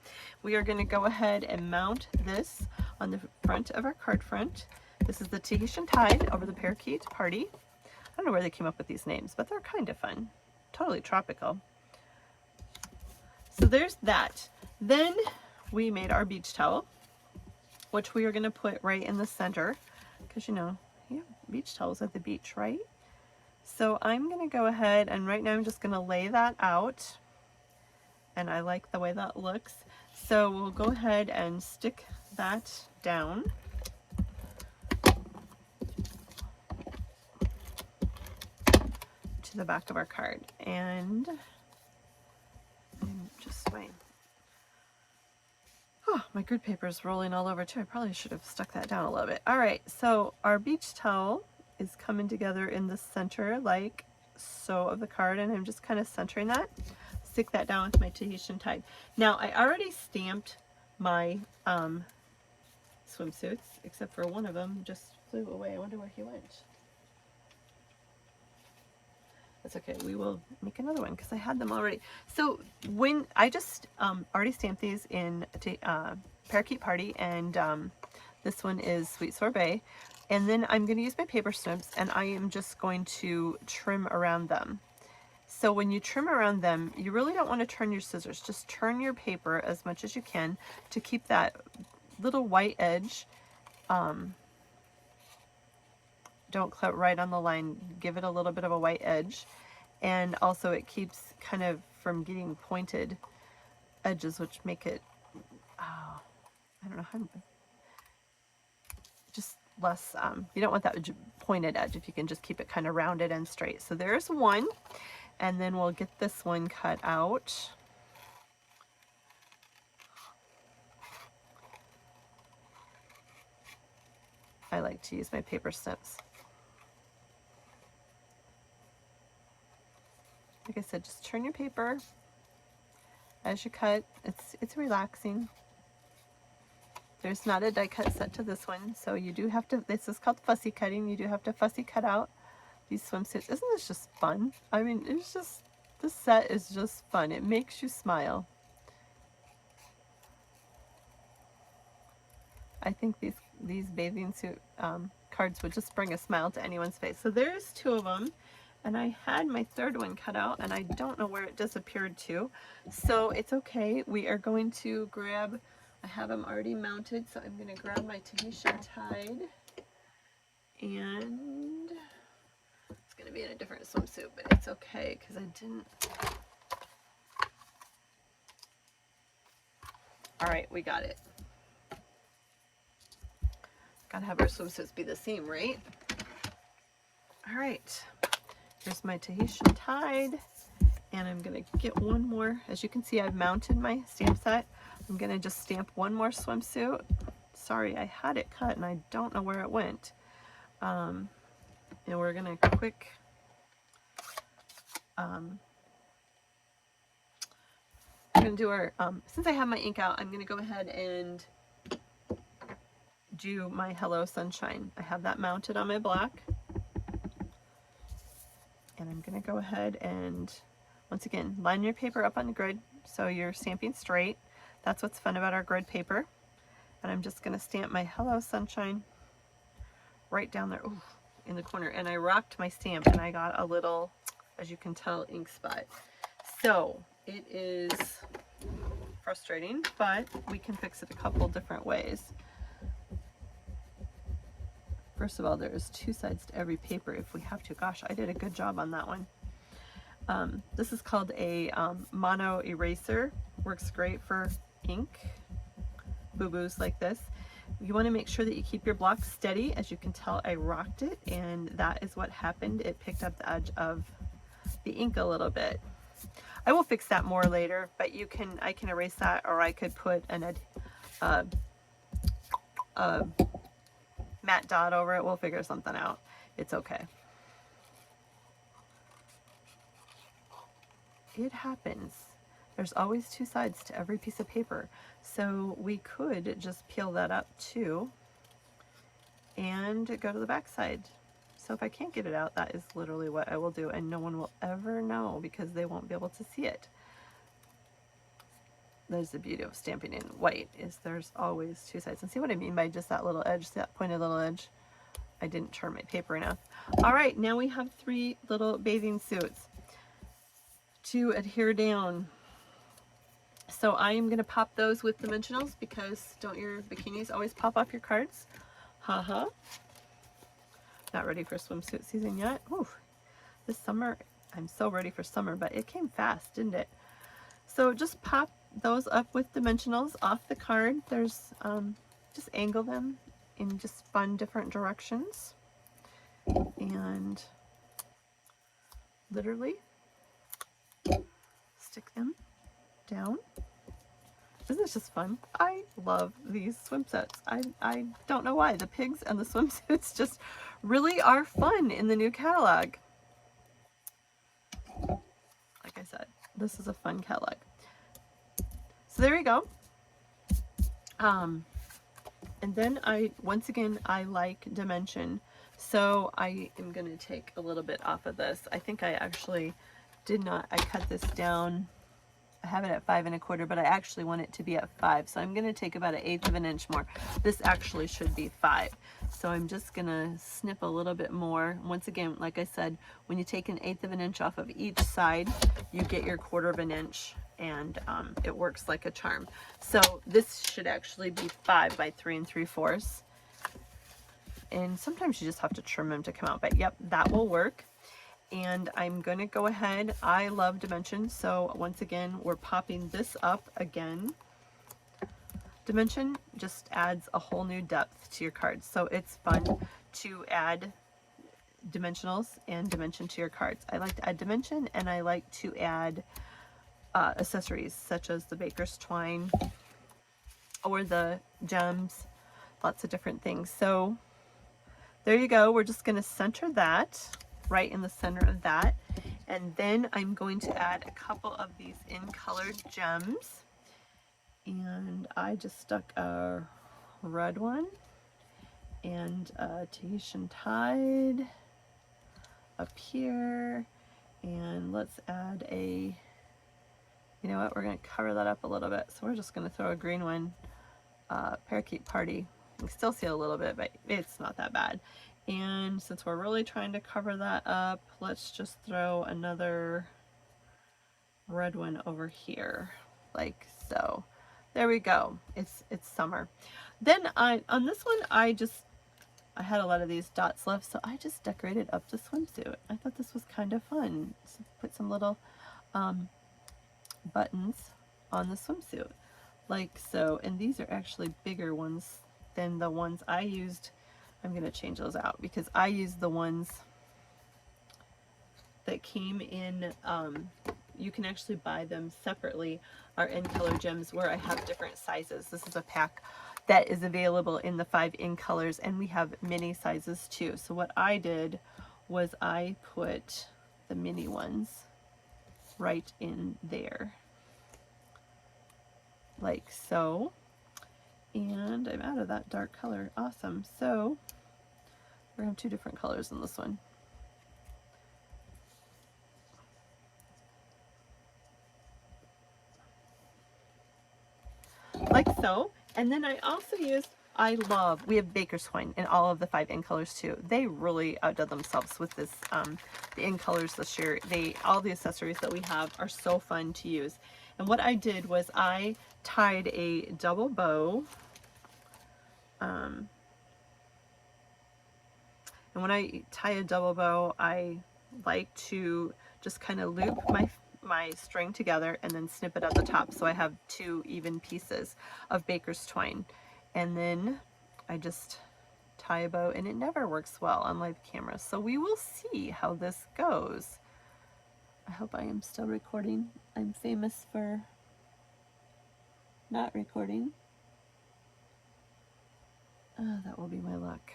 We are going to go ahead and mount this on the front of our card front. This is the Tahitian Tide over the Parakeet Party. I don't know where they came up with these names, but they're kind of fun. Totally tropical. So there's that. Then we made our beach towel. which we are going to put right in the center, because you know, you have beach towels at the beach, right? So I'm going to go ahead and right now I'm just going to lay that out, and I like the way that looks. So we'll go ahead and stick that down. To the back of our card, and just my grid paper is rolling all over too. I probably should have stuck that down a little bit. All right, so our beach towel is coming together in the center like so of the card, and I'm just kind of centering that. Stick that down with my Tahitian tide. Now I already stamped my swimsuits, except for one of them just flew away. I wonder where he went. That's okay, we will make another one because I had them already. So when I just already stamped these in Parakeet Party, and this one is Sweet Sorbet. And then I'm going to use my paper snips, and I am just going to trim around them. So when you trim around them, you really don't want to turn your scissors. Just turn your paper as much as you can to keep that little white edge. Don't cut right on the line, give it a little bit of a white edge, and also it keeps kind of from getting pointed edges, which make it, I don't know how, just less, you don't want that pointed edge if you can just keep it kind of rounded and straight. So there's one, and then we'll get this one cut out. I like to use my paper snips. Like I said, just turn your paper as you cut. It's relaxing. There's not a die cut set to this one, so you do have to, this is called fussy cutting. You do have to fussy cut out these swimsuits. Isn't this just fun? I mean, it's just, this set is just fun. It makes you smile. I think these bathing suit cards would just bring a smile to anyone's face. So there's two of them. And I had my third one cut out, and I don't know where it disappeared to. So it's okay. We are going to grab, I have them already mounted, so I'm going to grab my Tahitian tide. And it's going to be in a different swimsuit, but it's okay because I didn't. All right, we got it. Gotta have our swimsuits be the same, right? All right. Here's my Tahitian tide, and I'm going to get one more. As you can see, I've mounted my stamp set. I'm going to just stamp one more swimsuit. Sorry, I had it cut and I don't know where it went. And we're going to quick I'm going to do our, since I have my ink out, I'm going to go ahead and do my Hello Sunshine. I have that mounted on my block. And I'm going to go ahead and, once again, line your paper up on the grid so you're stamping straight. That's what's fun about our grid paper. And I'm just going to stamp my Hello Sunshine right down there, ooh, in the corner. And I rocked my stamp and I got a little, as you can tell, ink spot. So it is frustrating, but we can fix it a couple different ways. First of all, there's two sides to every paper if we have to. Gosh, I did a good job on that one. This is called a mono eraser. Works great for ink, boo-boos like this. You want to make sure that you keep your block steady. As you can tell, I rocked it, and that is what happened. It picked up the edge of the ink a little bit. I will fix that more later, but I can erase that, or I could put matte dot over it. We'll figure something out. It's okay. It happens. There's always two sides to every piece of paper. So we could just peel that up too and go to the back side. So if I can't get it out, that is literally what I will do, and no one will ever know because they won't be able to see it. There's the beauty of stamping in white, is there's always two sides. And see what I mean by just that little edge, that pointed little edge? I didn't turn my paper enough. All right, now we have 3 little bathing suits to adhere down. So I am going to pop those with dimensionals because don't your bikinis always pop off your cards? Haha. Not ready for swimsuit season yet. Ooh, this summer, I'm so ready for summer, but it came fast, didn't it? So just pop those up with dimensionals off the card. There's, just angle them in just fun different directions. And literally stick them down. Isn't this just fun? I love these swim sets. I don't know why. The pigs and the swimsuits just really are fun in the new catalog. Like I said, this is a fun catalog. So there we go. And then once again, I like dimension. So I am going to take a little bit off of this. I think I actually did not, I cut this down. I have it at 5 1/4, but I actually want it to be at 5. So I'm going to take about 1/8 of an inch more. This actually should be 5. So I'm just going to snip a little bit more. Once again, like I said, when you take 1/8 of an inch off of each side, you get your 1/4 of an inch, and it works like a charm. So this should actually be 5 by 3 3/4. And sometimes you just have to trim them to come out, but yep, that will work. And I'm going to go ahead. I love dimension, so once again, we're popping this up again. Dimension just adds a whole new depth to your cards, so it's fun to add dimensionals and dimension to your cards. I like to add dimension, and I like to add accessories such as the baker's twine or the gems, lots of different things. So there you go. We're just going to center that right in the center of that, and then I'm going to add a couple of these in colored gems, and I just stuck a red one and a Tahitian Tide up here, and let's add a, you know what, we're going to cover that up a little bit, so we're just going to throw a green one, Parakeet Party. You can still see a little bit, but it's not that bad. And since we're really trying to cover that up, let's just throw another red one over here, like so. There we go. It's summer. Then on this one, I had a lot of these dots left, so I just decorated up the swimsuit. I thought this was kind of fun. So put some little buttons on the swimsuit, like so. And these are actually bigger ones than the ones I used. I'm going to change those out because I used the ones that came in, you can actually buy them separately, are in color gems, where I have different sizes. This is a pack that is available in the 5 in colors, and we have mini sizes too. So what I did was I put the mini ones right in there, like so. And I'm out of that dark color. Awesome. So we're going to have 2 different colors in this one. Like so. And then I also used, we have baker's twine in all of the 5 in colors too. They really outdid themselves with this, the in colors this year. All the accessories that we have are so fun to use. And what I did was I tied a double bow. And when I tie a double bow, I like to just kind of loop my string together and then snip it at the top, so I have 2 even pieces of baker's twine. And then I just tie a bow, and it never works well on live camera, so we will see how this goes. I hope I am still recording. I'm famous for not recording. That will be my luck.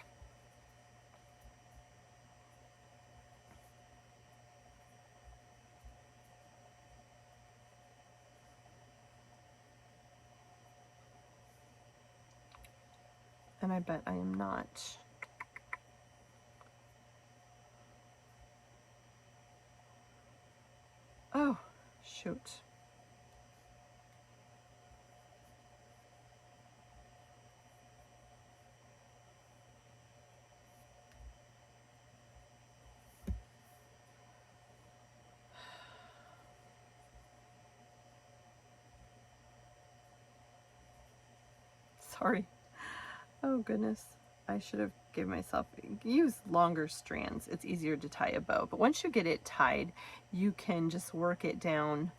And I bet I am not. Oh, shoot. Sorry. Oh goodness. I should have given myself, use longer strands. It's easier to tie a bow. But once you get it tied, you can just work it down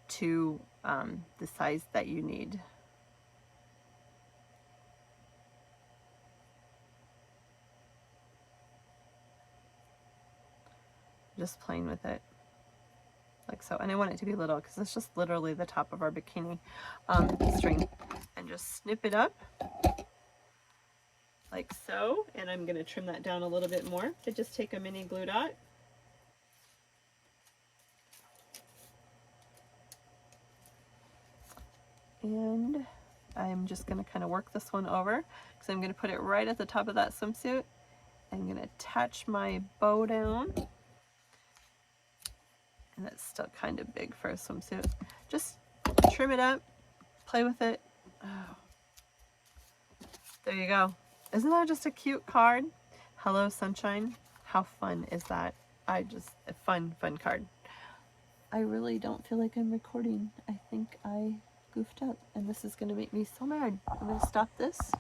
to the size that you need. Just playing with it like so. And I want it to be little because it's just literally the top of our bikini string. And just snip it up like so. And I'm going to trim that down a little bit more. To just take a mini glue dot. And I'm just going to kind of work this one over because I'm going to put it right at the top of that swimsuit. I'm going to attach my bow down. And it's still kind of big for a swimsuit. Just trim it up, play with it. Oh. There you go. Isn't that just a cute card? Hello, sunshine. How fun is that? A fun card. I really don't feel like I'm recording. I think I goofed up, and this is going to make me so mad. I'm going to stop this.